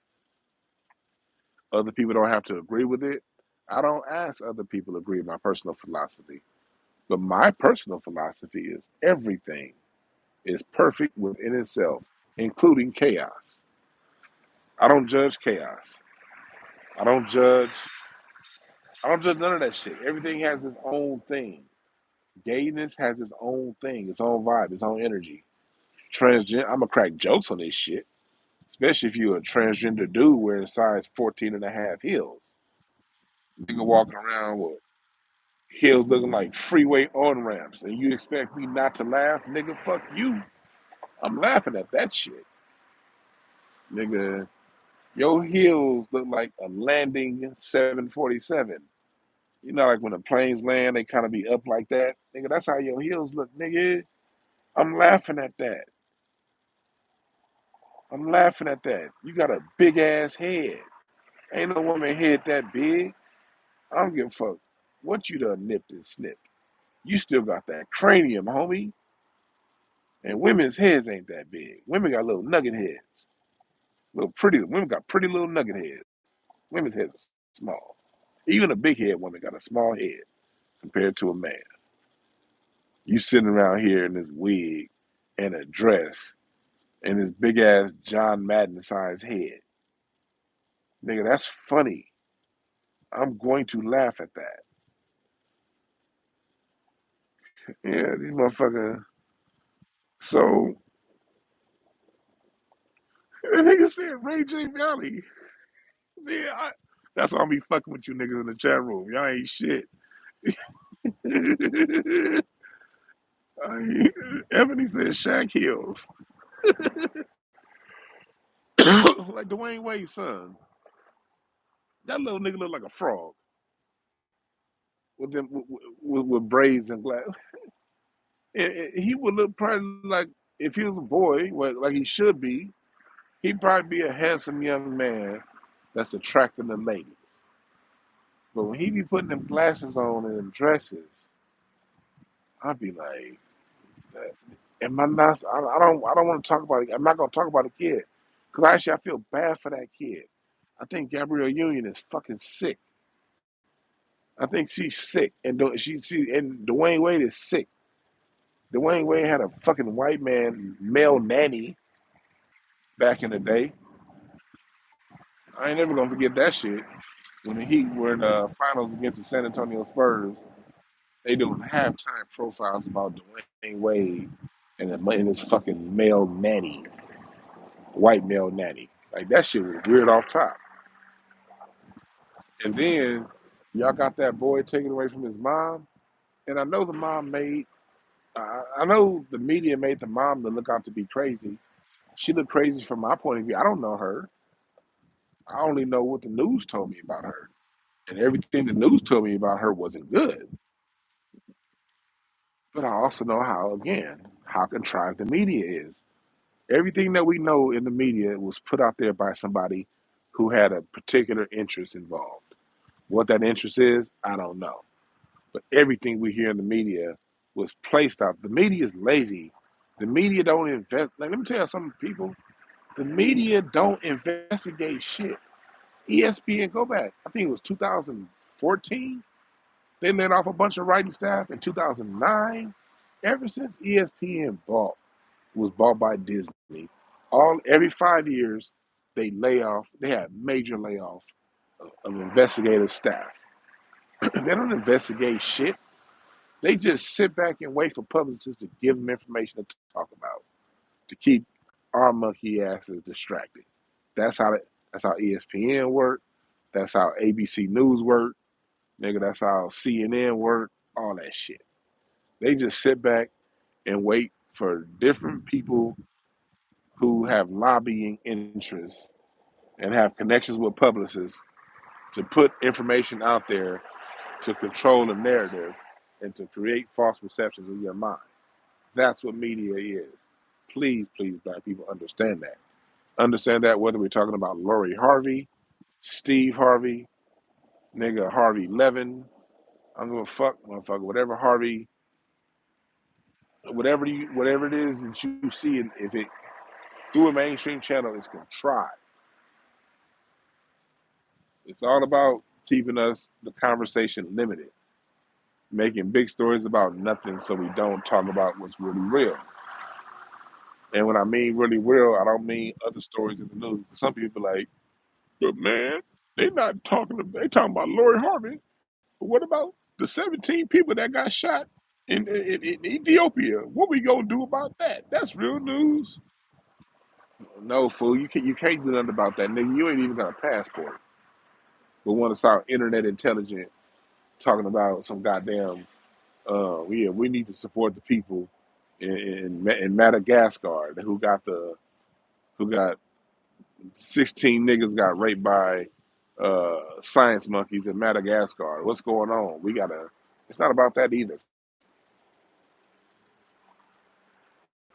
Other people don't have to agree with it. I don't ask other people to agree with my personal philosophy. But my personal philosophy is everything is perfect within itself, including chaos. I don't judge chaos. I don't judge I don't judge none of that shit. Everything has its own thing. Gayness has its own thing, its own vibe, its own energy. Transgender, I'm gonna crack jokes on this shit, especially if you're a transgender dude wearing size 14 and a half heels. Nigga walking around with heels looking like freeway on ramps, and you expect me not to laugh? Nigga, fuck you. I'm laughing at that shit. Nigga, your heels look like a landing 747. You know, like when the planes land, they kind of be up like that. Nigga, that's how your heels look, nigga. I'm laughing at that. I'm laughing at that. You got a big ass head. Ain't no woman head that big. I don't give a fuck what you done nipped and snipped. You still got that cranium, homie. And women's heads ain't that big. Women got little nugget heads. Little pretty. Women got pretty little nugget heads. Women's heads are small. Even a big head woman got a small head compared to a man. You sitting around here in this wig and a dress and this big ass John Madden sized head. Nigga, that's funny. I'm going to laugh at that. Yeah, these motherfucker. So that nigga said Ray J Valley. Yeah, that's why I be fucking with you niggas in the chat room. Y'all ain't shit. Ebony said Shaq Hills. Like Dwyane Wade's son. That little nigga look like a frog with them with braids and glass. He would look probably like if he was a boy, like he should be. He'd probably be a handsome young man that's attracting the ladies. But when he be putting them glasses on and them dresses, I'd be like, am I not? I don't want to talk about it. I'm not gonna talk about the kid because actually I feel bad for that kid. I think Gabrielle Union is fucking sick. I think she's sick, and and Dwyane Wade is sick. Dwyane Wade had a fucking white man male nanny back in the day. I ain't never gonna forget that shit. When the Heat were in the finals against the San Antonio Spurs, they doing halftime profiles about Dwyane Wade and his fucking male nanny, white male nanny. Like that shit was weird off top. And then y'all got that boy taken away from his mom. And I know the mom made, I know the media made the mom to look out to be crazy. She looked crazy from my point of view. I don't know her. I only know what the news told me about her. And everything the news told me about her wasn't good. But I also know how, again, how contrived the media is. Everything that we know in the media was put out there by somebody who had a particular interest involved. What that interest is, I don't know. But everything we hear in the media was placed out. The media is lazy. The media don't invest. Like, let me tell you something, people. The media don't investigate shit. ESPN, go back. I think it was 2014. They let off a bunch of writing staff in 2009. Ever since ESPN was bought by Disney, every 5 years they lay off. They have major layoff of investigative staff. They don't investigate shit. They just sit back and wait for publicists to give them information to talk about to keep our monkey asses distracted. That's how that's how ESPN work. That's how ABC News work. Nigga, that's how CNN work. All that shit. They just sit back and wait for different people who have lobbying interests and have connections with publicists to put information out there to control the narrative and to create false perceptions in your mind. That's what media is. Please, please, black people, understand that. Understand that whether we're talking about Lori Harvey, Steve Harvey, nigga Harvey Levin, I don't give a fuck, motherfucker, whatever Harvey, whatever it is that you see, if it through a mainstream channel, it's contrived. It's all about keeping us the conversation limited, making big stories about nothing, so we don't talk about what's really real. And when I mean really real, I don't mean other stories in the news. Some people are like, but man, they talking about Lori Harvey. But what about the 17 people that got shot in Ethiopia? What we gonna do about that? That's real news. No, fool, you can't do nothing about that, nigga. You ain't even got a passport. But want to sound internet intelligent talking about some goddamn yeah, we need to support the people in Madagascar who got 16 niggas got raped by science monkeys in Madagascar. What's going on? We gotta. It's not about that either.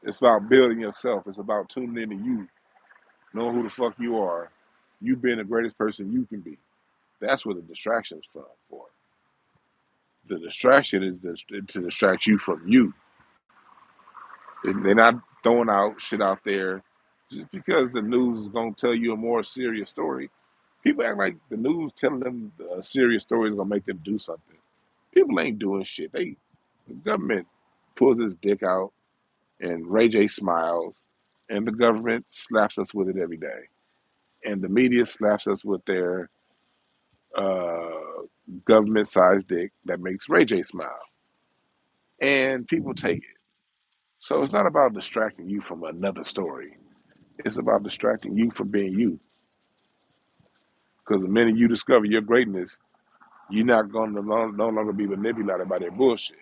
It's about building yourself. It's about tuning into you, knowing who the fuck you are, you being the greatest person you can be. That's what the distraction is for. The distraction is to distract you from you. They're not throwing out shit out there just because the news is gonna tell you a more serious story. People act like the news telling them a serious story is gonna make them do something. People ain't doing shit. The government pulls its dick out and Ray J smiles, and the government slaps us with it every day. and the media slaps us with their uh, government-sized dick that makes Ray J smile, and people take it. So it's not about distracting you from another story. It's about distracting you from being you. Because the minute you discover your greatness, you're not going to no longer be manipulated by their bullshit.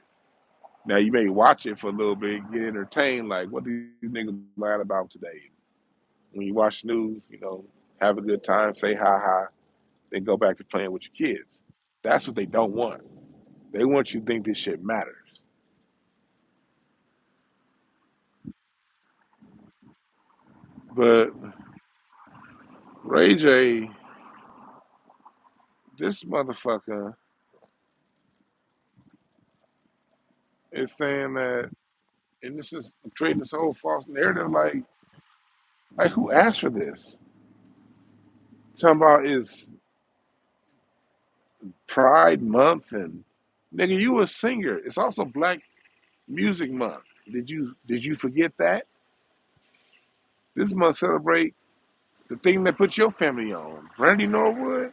Now you may watch it for a little bit, get entertained, like what these niggas lied about today. When you watch the news, have a good time, say hi hi, then go back to playing with your kids. That's what they don't want. They want you to think this shit matters. But Ray J, this motherfucker is saying that, and this is creating this whole false narrative. Like who asked for this? Talking about is Pride Month and nigga, you a singer. It's also Black Music Month. Did you forget that? This month celebrate the thing that put your family on. Brandy Norwood,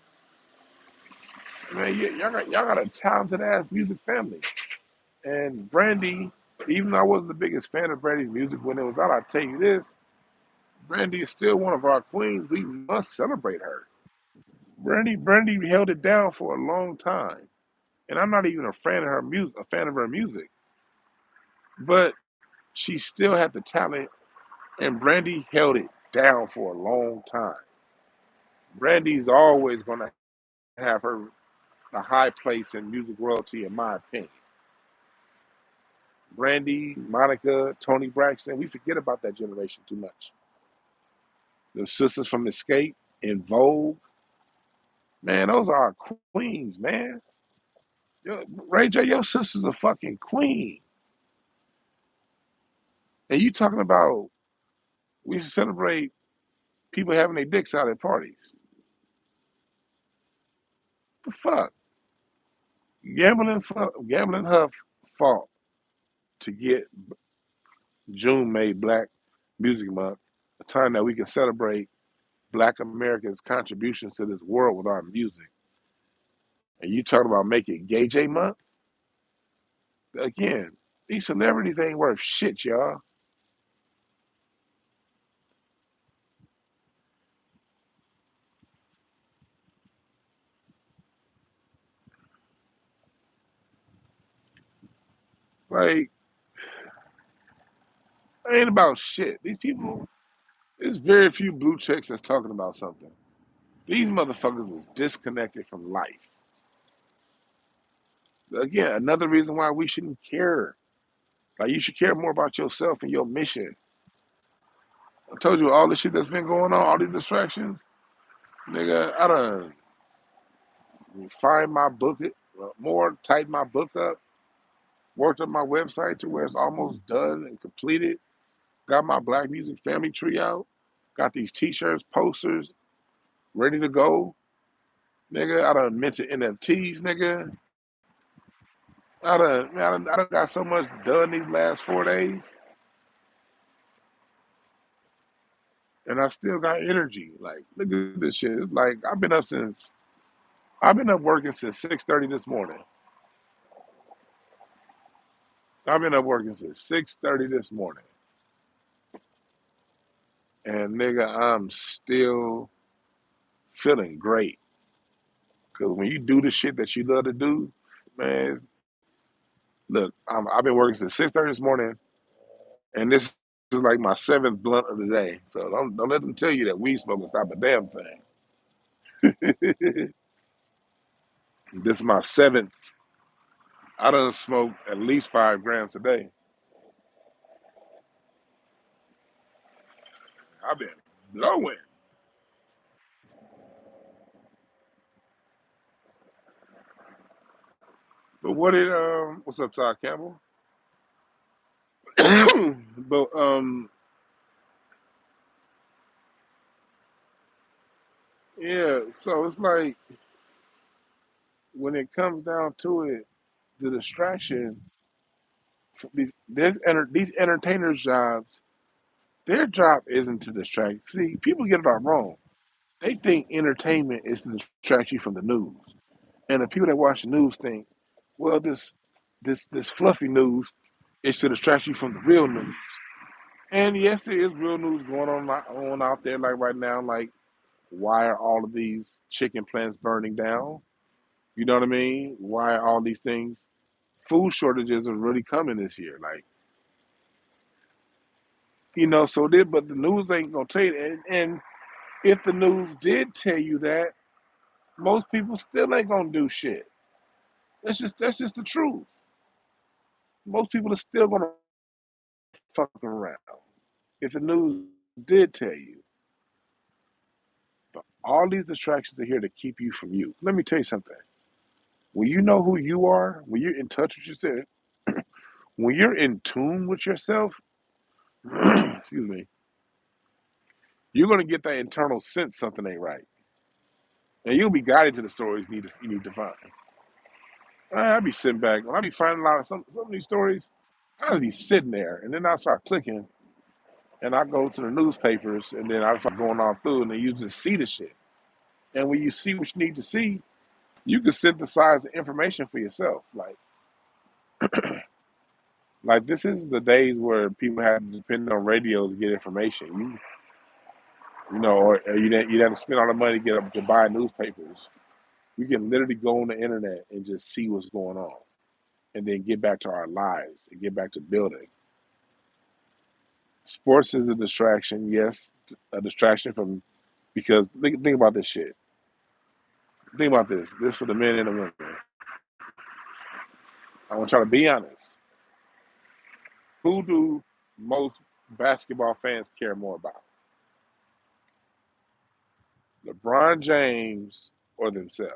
man, y'all got a talented ass music family. And Brandy, even though I wasn't the biggest fan of Brandy's music when it was out, I tell you this, Brandy is still one of our queens. We must celebrate her. Brandy held it down for a long time. And I'm not even a fan of her music. But she still had the talent, and Brandy held it down for a long time. Brandy's always gonna have her a high place in music royalty, in my opinion. Brandy, Monica, Tony Braxton, we forget about that generation too much. The sisters from Escape, In Vogue, man, those are our queens, man. Ray J, your sister's a fucking queen. And you talking about we should celebrate people having their dicks out at parties. The fuck? Gambling Huff fought to get June made Black Music Month, a time that we can celebrate Black Americans' contributions to this world with our music. And you talking about making Gay J Month? Again, these celebrities ain't worth shit, y'all. Like, it ain't about shit. These people, there's very few blue checks that's talking about something. These motherfuckers is disconnected from life. Again, another reason why we shouldn't care. Like, you should care more about yourself and your mission. I told you all the shit that's been going on, all these distractions. Nigga, I done refined my book it more, tightened my book up, worked on my website to where it's almost done and completed. Got my Black Music Family Tree out. Got these t-shirts, posters, ready to go. Nigga, I done mentioned NFTs, nigga. I done got so much done these last 4 days, and I still got energy. Like, look at this shit. It's like I've been up working since 6:30 this morning. I've been up working since 6:30 this morning, and nigga, I'm still feeling great. Cause when you do the shit that you love to do, man, look, I've been working since 6:30 this morning, and this is like my seventh blunt of the day. So don't let them tell you that weed smoking stop a damn thing. This is my seventh. I done smoked at least 5 grams a day. I've been blowing. But what's up, Todd Campbell? but yeah, so it's like when it comes down to it, the distraction, these entertainers' jobs, their job isn't to distract. See, people get it all wrong. They think entertainment is to distract you from the news. And the people that watch the news think, well, this fluffy news is to distract you from the real news. And yes, there is real news going on out there, like right now, like why are all of these chicken plants burning down? You know what I mean? Why are all these things? Food shortages are really coming this year. Like, so but the news ain't gonna tell you. And if the news did tell you that, most people still ain't gonna do shit. That's just the truth. Most people are still gonna fuck around. If the news did tell you, but all these distractions are here to keep you from you. Let me tell you something. When you know who you are, when you're in touch with yourself, when you're in tune with yourself, excuse me, you're gonna get that internal sense something ain't right, and you'll be guided to the stories you need to find. I'll be sitting back when I be finding a lot of some of these stories. I just be sitting there, and then I start clicking, and I go to the newspapers, and then I start going on through, and then you just see the shit. And when you see what you need to see, you can synthesize the information for yourself. Like this is the days where people had to depend on radio to get information. Or you have to spend all the money to get up to buy newspapers. We can literally go on the internet and just see what's going on, and then get back to our lives and get back to building. Sports is a distraction, yes, a distraction from because think about this shit. Think about this. This for the men and the women. I want y'all to be honest. Who do most basketball fans care more about? LeBron James or themselves?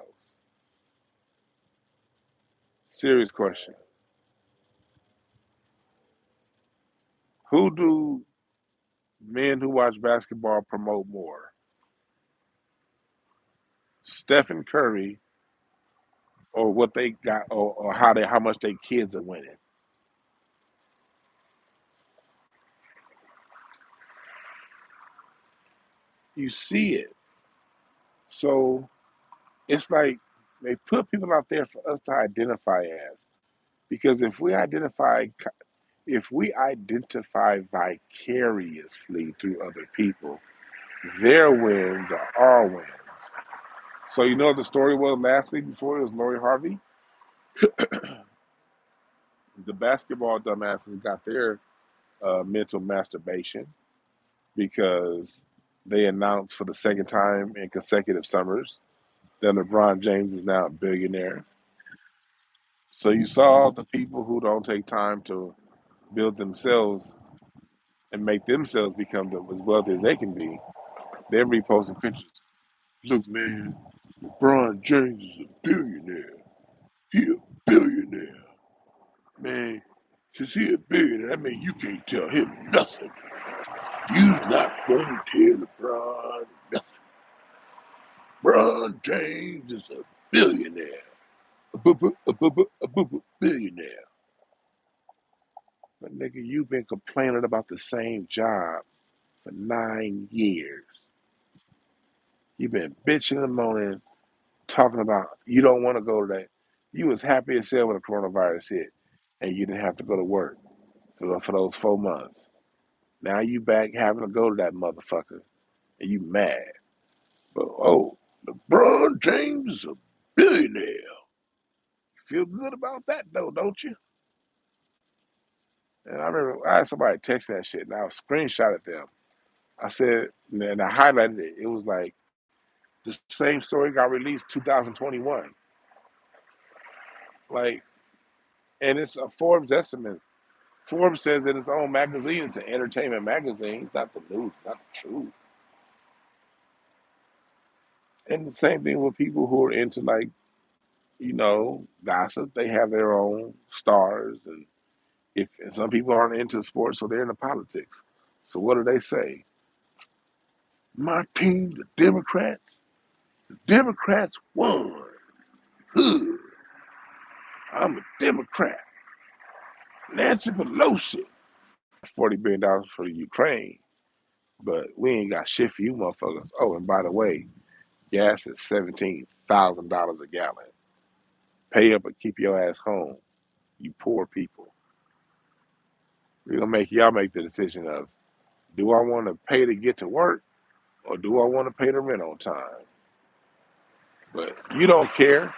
Serious question. Who do men who watch basketball promote more? Stephen Curry or what they got or how much their kids are winning? You see it. So it's like they put people out there for us to identify as. Because if we identify vicariously through other people, their wins are our wins. So you know what the story was last week before it was Lori Harvey? The basketball dumbasses got their mental masturbation because they announced for the second time in consecutive summers that LeBron James is now a billionaire. So you saw the people who don't take time to build themselves and make themselves become as wealthy as they can be. They're reposting pictures. Look, man, LeBron James is a billionaire. He a billionaire. Man, since he a billionaire, that means you can't tell him nothing. You's not going to tell LeBron nothing. LeBron James is a billionaire. A billionaire. But nigga, you've been complaining about the same job for 9 years. You've been bitching in the morning, talking about you don't want to go to that. You was happy as hell when the coronavirus hit, and you didn't have to go to work for those 4 months. Now you back having to go to that motherfucker, and you mad. But LeBron James is a billionaire. You feel good about that though, don't you? And I remember I had somebody text me that shit, and I screenshotted them. I said, and I highlighted it. It was like the same story got released 2021. Like, and it's a Forbes estimate. Forbes says in its own magazine, it's an entertainment magazine. It's not the news, not the truth. And the same thing with people who are into gossip. They have their own stars, and if and some people aren't into sports, so they're into politics. So what do they say? My team, the Democrats. The Democrats won. Ugh, I'm a Democrat. Nancy Pelosi, $40 billion for Ukraine. But we ain't got shit for you motherfuckers. Oh, and by the way, gas is $17,000 a gallon. Pay up and keep your ass home, you poor people. We're gonna make y'all make the decision of, do I want to pay to get to work or do I want to pay the rent on time? But you don't care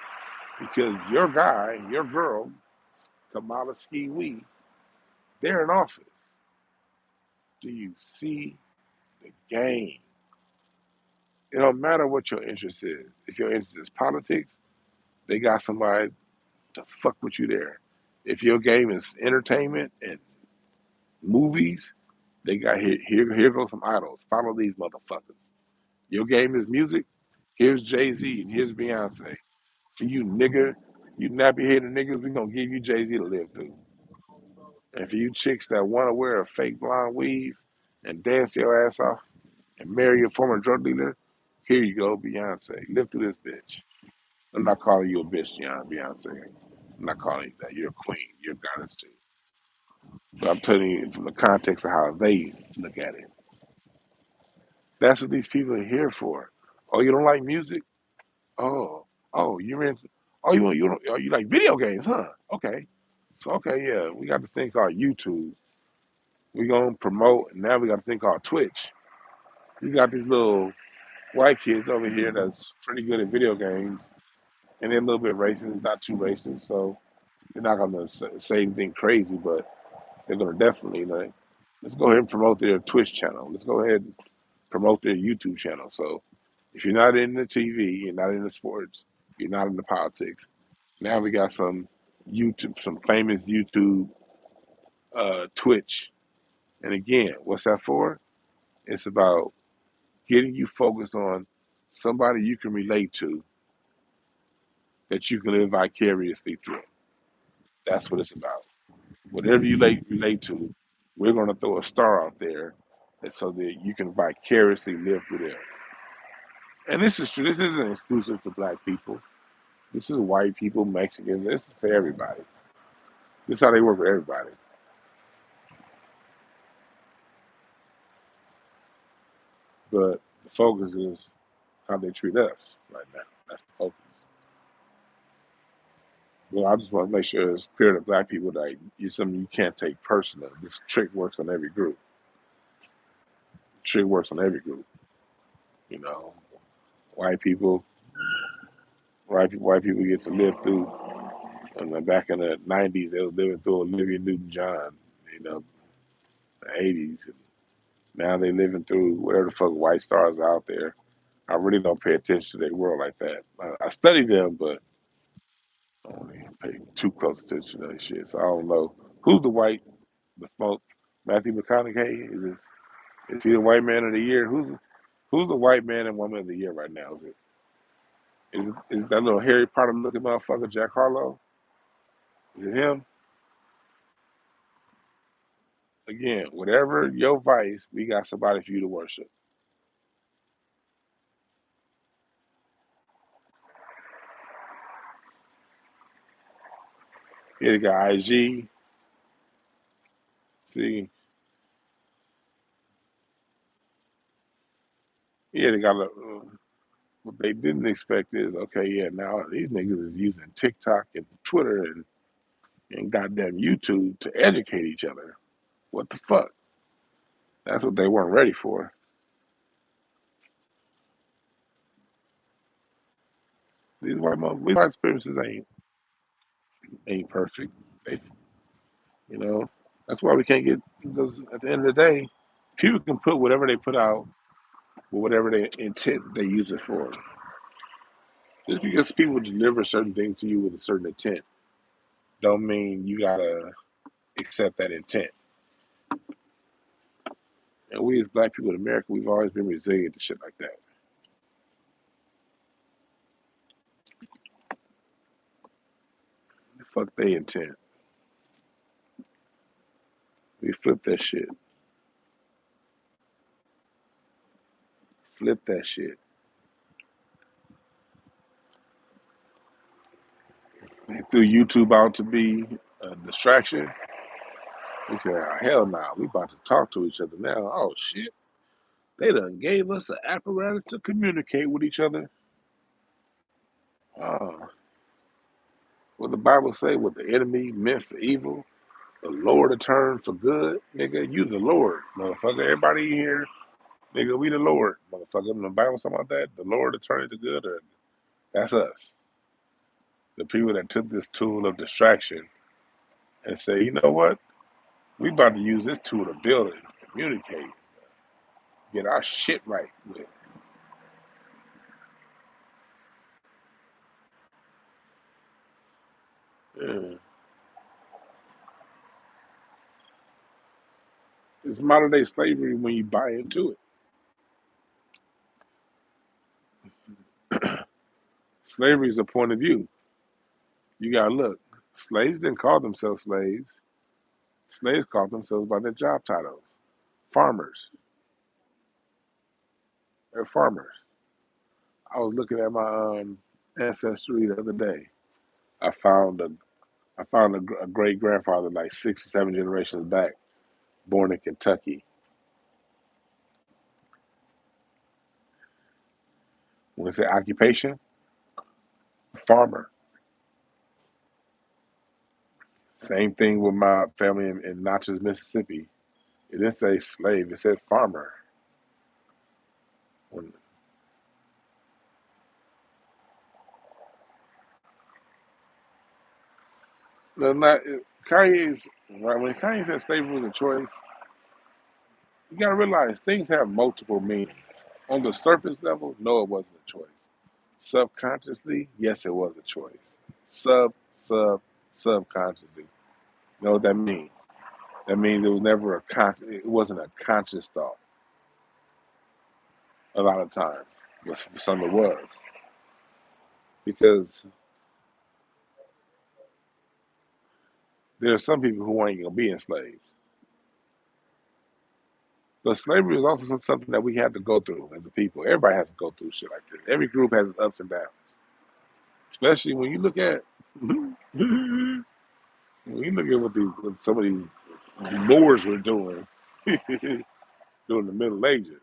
because your guy, your girl, Kamala Ski Wee, they're in office. Do you see the game? It don't matter what your interest is. If your interest is politics, they got somebody to fuck with you there. If your game is entertainment and movies, they got here goes some idols. Follow these motherfuckers. Your game is music. Here's Jay-Z and here's Beyonce. For you nigger, you nappy headed niggas, we gonna give you Jay-Z to live through. And for you chicks that wanna wear a fake blonde weave and dance your ass off and marry a former drug dealer, here you go, Beyonce. Live through this bitch. I'm not calling you a bitch, Beyonce. I'm not calling you that. You're a queen. You're a goddess too. But I'm telling you from the context of how they look at it. That's what these people are here for. Oh, you don't like music? Oh, you're into. Oh, you don't. Oh, you like video games, huh? Okay. So okay, yeah, we got to think called YouTube. We gonna promote, and now we got to think called Twitch. You got these little white kids over here that's pretty good at video games, and they're a little bit racist, not too racist, so they're not gonna say anything crazy, but they're gonna definitely like. Let's go ahead and promote their Twitch channel. Let's go ahead and promote their YouTube channel. So if you're not in the TV, you're not in the sports, you're not in the politics. Now we got some some famous YouTube, Twitch. And again, what's that for? It's about getting you focused on somebody you can relate to that you can live vicariously through. That's what it's about. Whatever you relate to, we're going to throw a star out there so that you can vicariously live through them. And this is true. This isn't exclusive to black people. This is white people, Mexicans. This is for everybody. This is how they work with everybody. But the focus is how they treat us right now. That's the focus. Well, I just want to make sure it's clear to black people that you something you can't take personal. This trick works on every group. Trick works on every group. You know, white people, white people get to live through. And then back in the '90s, they were living through Olivia Newton-John. You know, the '80s. And now they living through whatever the fuck white stars out there. I really don't pay attention to their world like that. I study them, but I don't really pay too close attention to that shit. So I don't know who's the white, the smoke. Matthew McConaughey is he the white man of the year? Who's the white man and woman of the year right now? Is it that little Harry Potter looking motherfucker Jack Harlow? Is it him? Again, whatever your vice, we got somebody for you to worship. Yeah, they got IG. See, yeah, they got a. What they didn't expect is, okay, yeah, now these niggas is using TikTok and Twitter and goddamn YouTube to educate each other. What the fuck? That's what they weren't ready for. These white supremacists ain't perfect. They, you know, that's why we can't get because at the end of the day, people can put whatever they put out with whatever they intent they use it for. Just because people deliver certain things to you with a certain intent, don't mean you gotta accept that intent. And we as black people in America, we've always been resilient to shit like that. Fuck they intent. We flip that shit. Flip that shit. They threw YouTube out to be a distraction. They said, oh, hell no, we about to talk to each other now. Oh shit. They done gave us an apparatus to communicate with each other. What the Bible say, what the enemy meant for evil, the Lord will turn for good. Nigga, you the Lord, motherfucker. Everybody in here, nigga, we the Lord, motherfucker. When the Bible talking about that, the Lord will turn it to good, or that's us. The people that took this tool of distraction and say, you know what? We about to use this tool to build it, communicate, get our shit right with. Yeah. It's modern day slavery when you buy into it. Slavery is a point of view. You gotta look. Slaves didn't call themselves slaves. Slaves called themselves by their job titles. Farmers. They're farmers. I was looking at my ancestry the other day. I found a great grandfather like 6 or 7 generations back, born in Kentucky. When it say occupation, farmer. Same thing with my family in Natchez, Mississippi. It didn't say slave; it said farmer. When not Kanye's right when Kanye said slavery was a choice, you gotta realize things have multiple meanings. On the surface level, no, it wasn't a choice. Subconsciously, yes, it was a choice. Subconsciously. You know what that means? That means it was never it wasn't a conscious thought. A lot of times, but for some it was because there are some people who ain't gonna be enslaved. But slavery is also something that we have to go through as a people. Everybody has to go through shit like this. Every group has its ups and downs. Especially when you look at when you look at what some of these Moors were doing during the Middle Ages.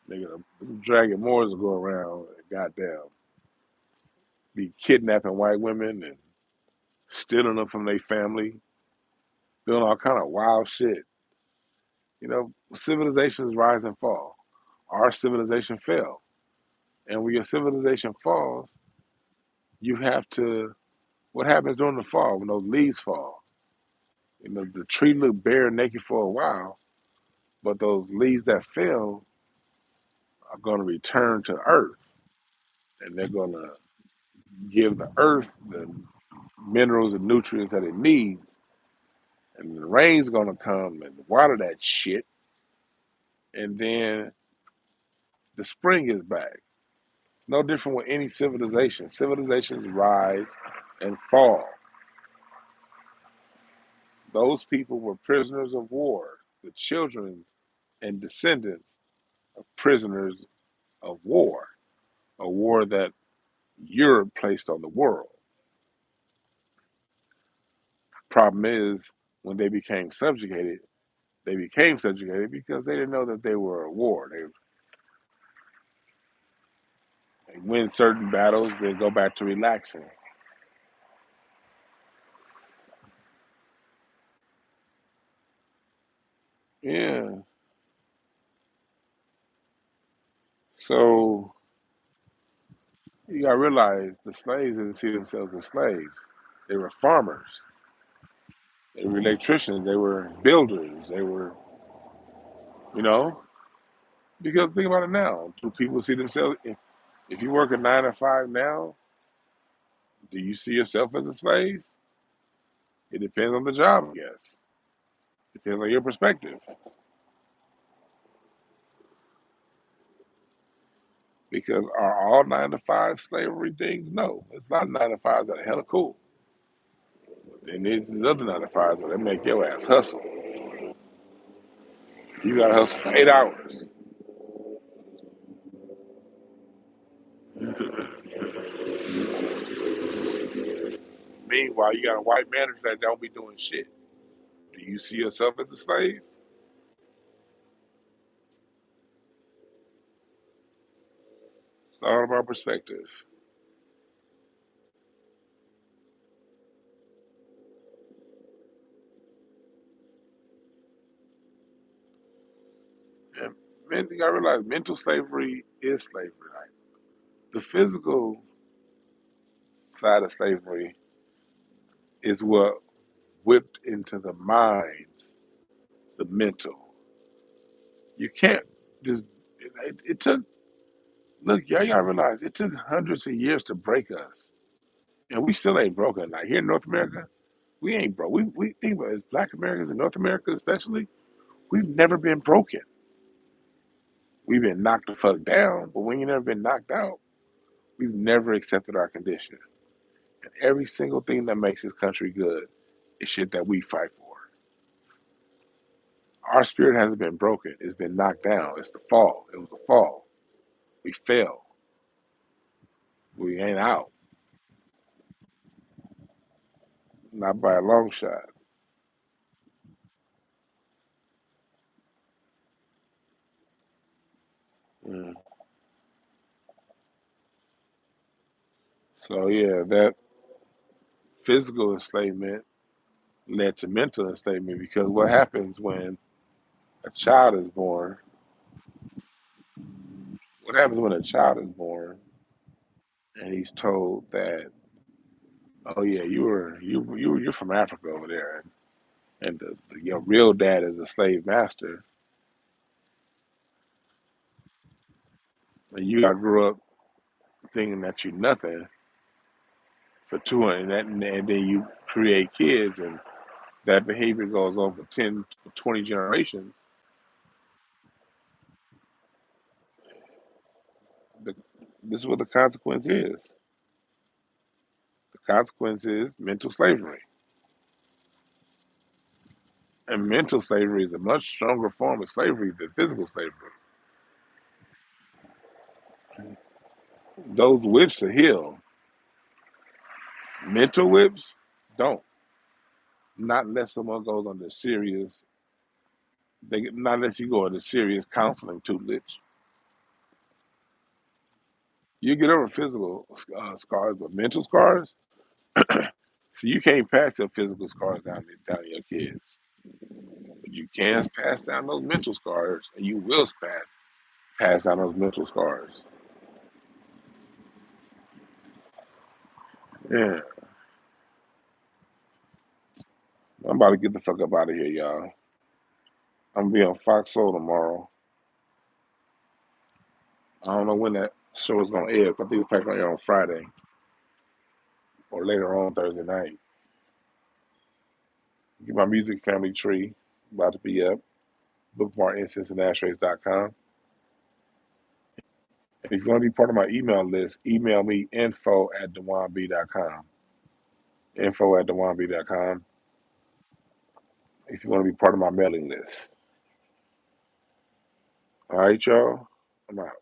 Nigga, dragging Moors will go around and goddamn be kidnapping white women and stealing them from their family, doing all kind of wild shit. You know, civilizations rise and fall. Our civilization fell. And when your civilization falls, you have to what happens during the fall when those leaves fall? You know, the tree looked bare and naked for a while, but those leaves that fell are going to return to earth, and they're going to give the earth the minerals and nutrients that it needs, and the rain's going to come and water that shit, and then the spring is back. No different with any civilization. Civilizations rise and fall. Those people were prisoners of war, the children and descendants of prisoners of war, a war that Europe placed on the world. Problem is, when they became subjugated because they didn't know that they were at war. They win certain battles, they go back to relaxing. Yeah. So you gotta realize the slaves didn't see themselves as slaves. They were farmers. They were electricians. They were builders. They were, you know, because think about it now. Do people see themselves? If you work a 9 to 5 now, do you see yourself as a slave? It depends on the job, I guess. Depends on your perspective. Because are all 9 to 5 slavery things? No. It's not 9 to 5s that are hella cool. Then there's these other 9 to 5s where they make your ass hustle. You gotta hustle for 8 hours. Meanwhile, you got a white manager that don't be doing shit. Do you see yourself as a slave? all about perspective. And you gotta realize mental slavery is slavery. Like the physical side of slavery is what whipped into the minds, the mental. You can't just. It took. Look, y'all gotta realize it took hundreds of years to break us, and we still ain't broken. Like here in North America, we ain't broke. We think about it, as Black Americans in North America, especially, we've never been broken. We've been knocked the fuck down, but we ain't never been knocked out. We've never accepted our condition. And every single thing that makes this country good is shit that we fight for. Our spirit hasn't been broken. It's been knocked down. It's the fall. It was the fall. We fell. We ain't out. Not by a long shot. Mm. So yeah, that physical enslavement led to mental enslavement because what happens when a child is born? What happens when a child is born and he's told that, oh yeah, you're from Africa over there, and your real dad is a slave master, and you got grew up thinking that you're nothing for 200, and then you create kids, and that behavior goes on for 10, 20 generations. The, this is what the consequence is. The consequence is mental slavery. And mental slavery is a much stronger form of slavery than physical slavery. Those whips are healed. Mental whips don't. Not unless someone goes under serious, not unless you go into serious counseling tutelage. You get over physical scars, but mental scars, so you can't pass your physical scars down to your kids. But you can pass down those mental scars, and you will pass down those mental scars. Yeah, I'm about to get the fuck up out of here, y'all. I'm gonna be on Fox Soul tomorrow. I don't know when that show is gonna air, but I think it's probably gonna air on Friday or later on Thursday night. Get my music family tree about to be up. Bookmark incenseandashtrays.com. And if you want to be part of my email list, email me info@DwannB.com. Info@DwannB.com. If you want to be part of my mailing list. All right, y'all. I'm out.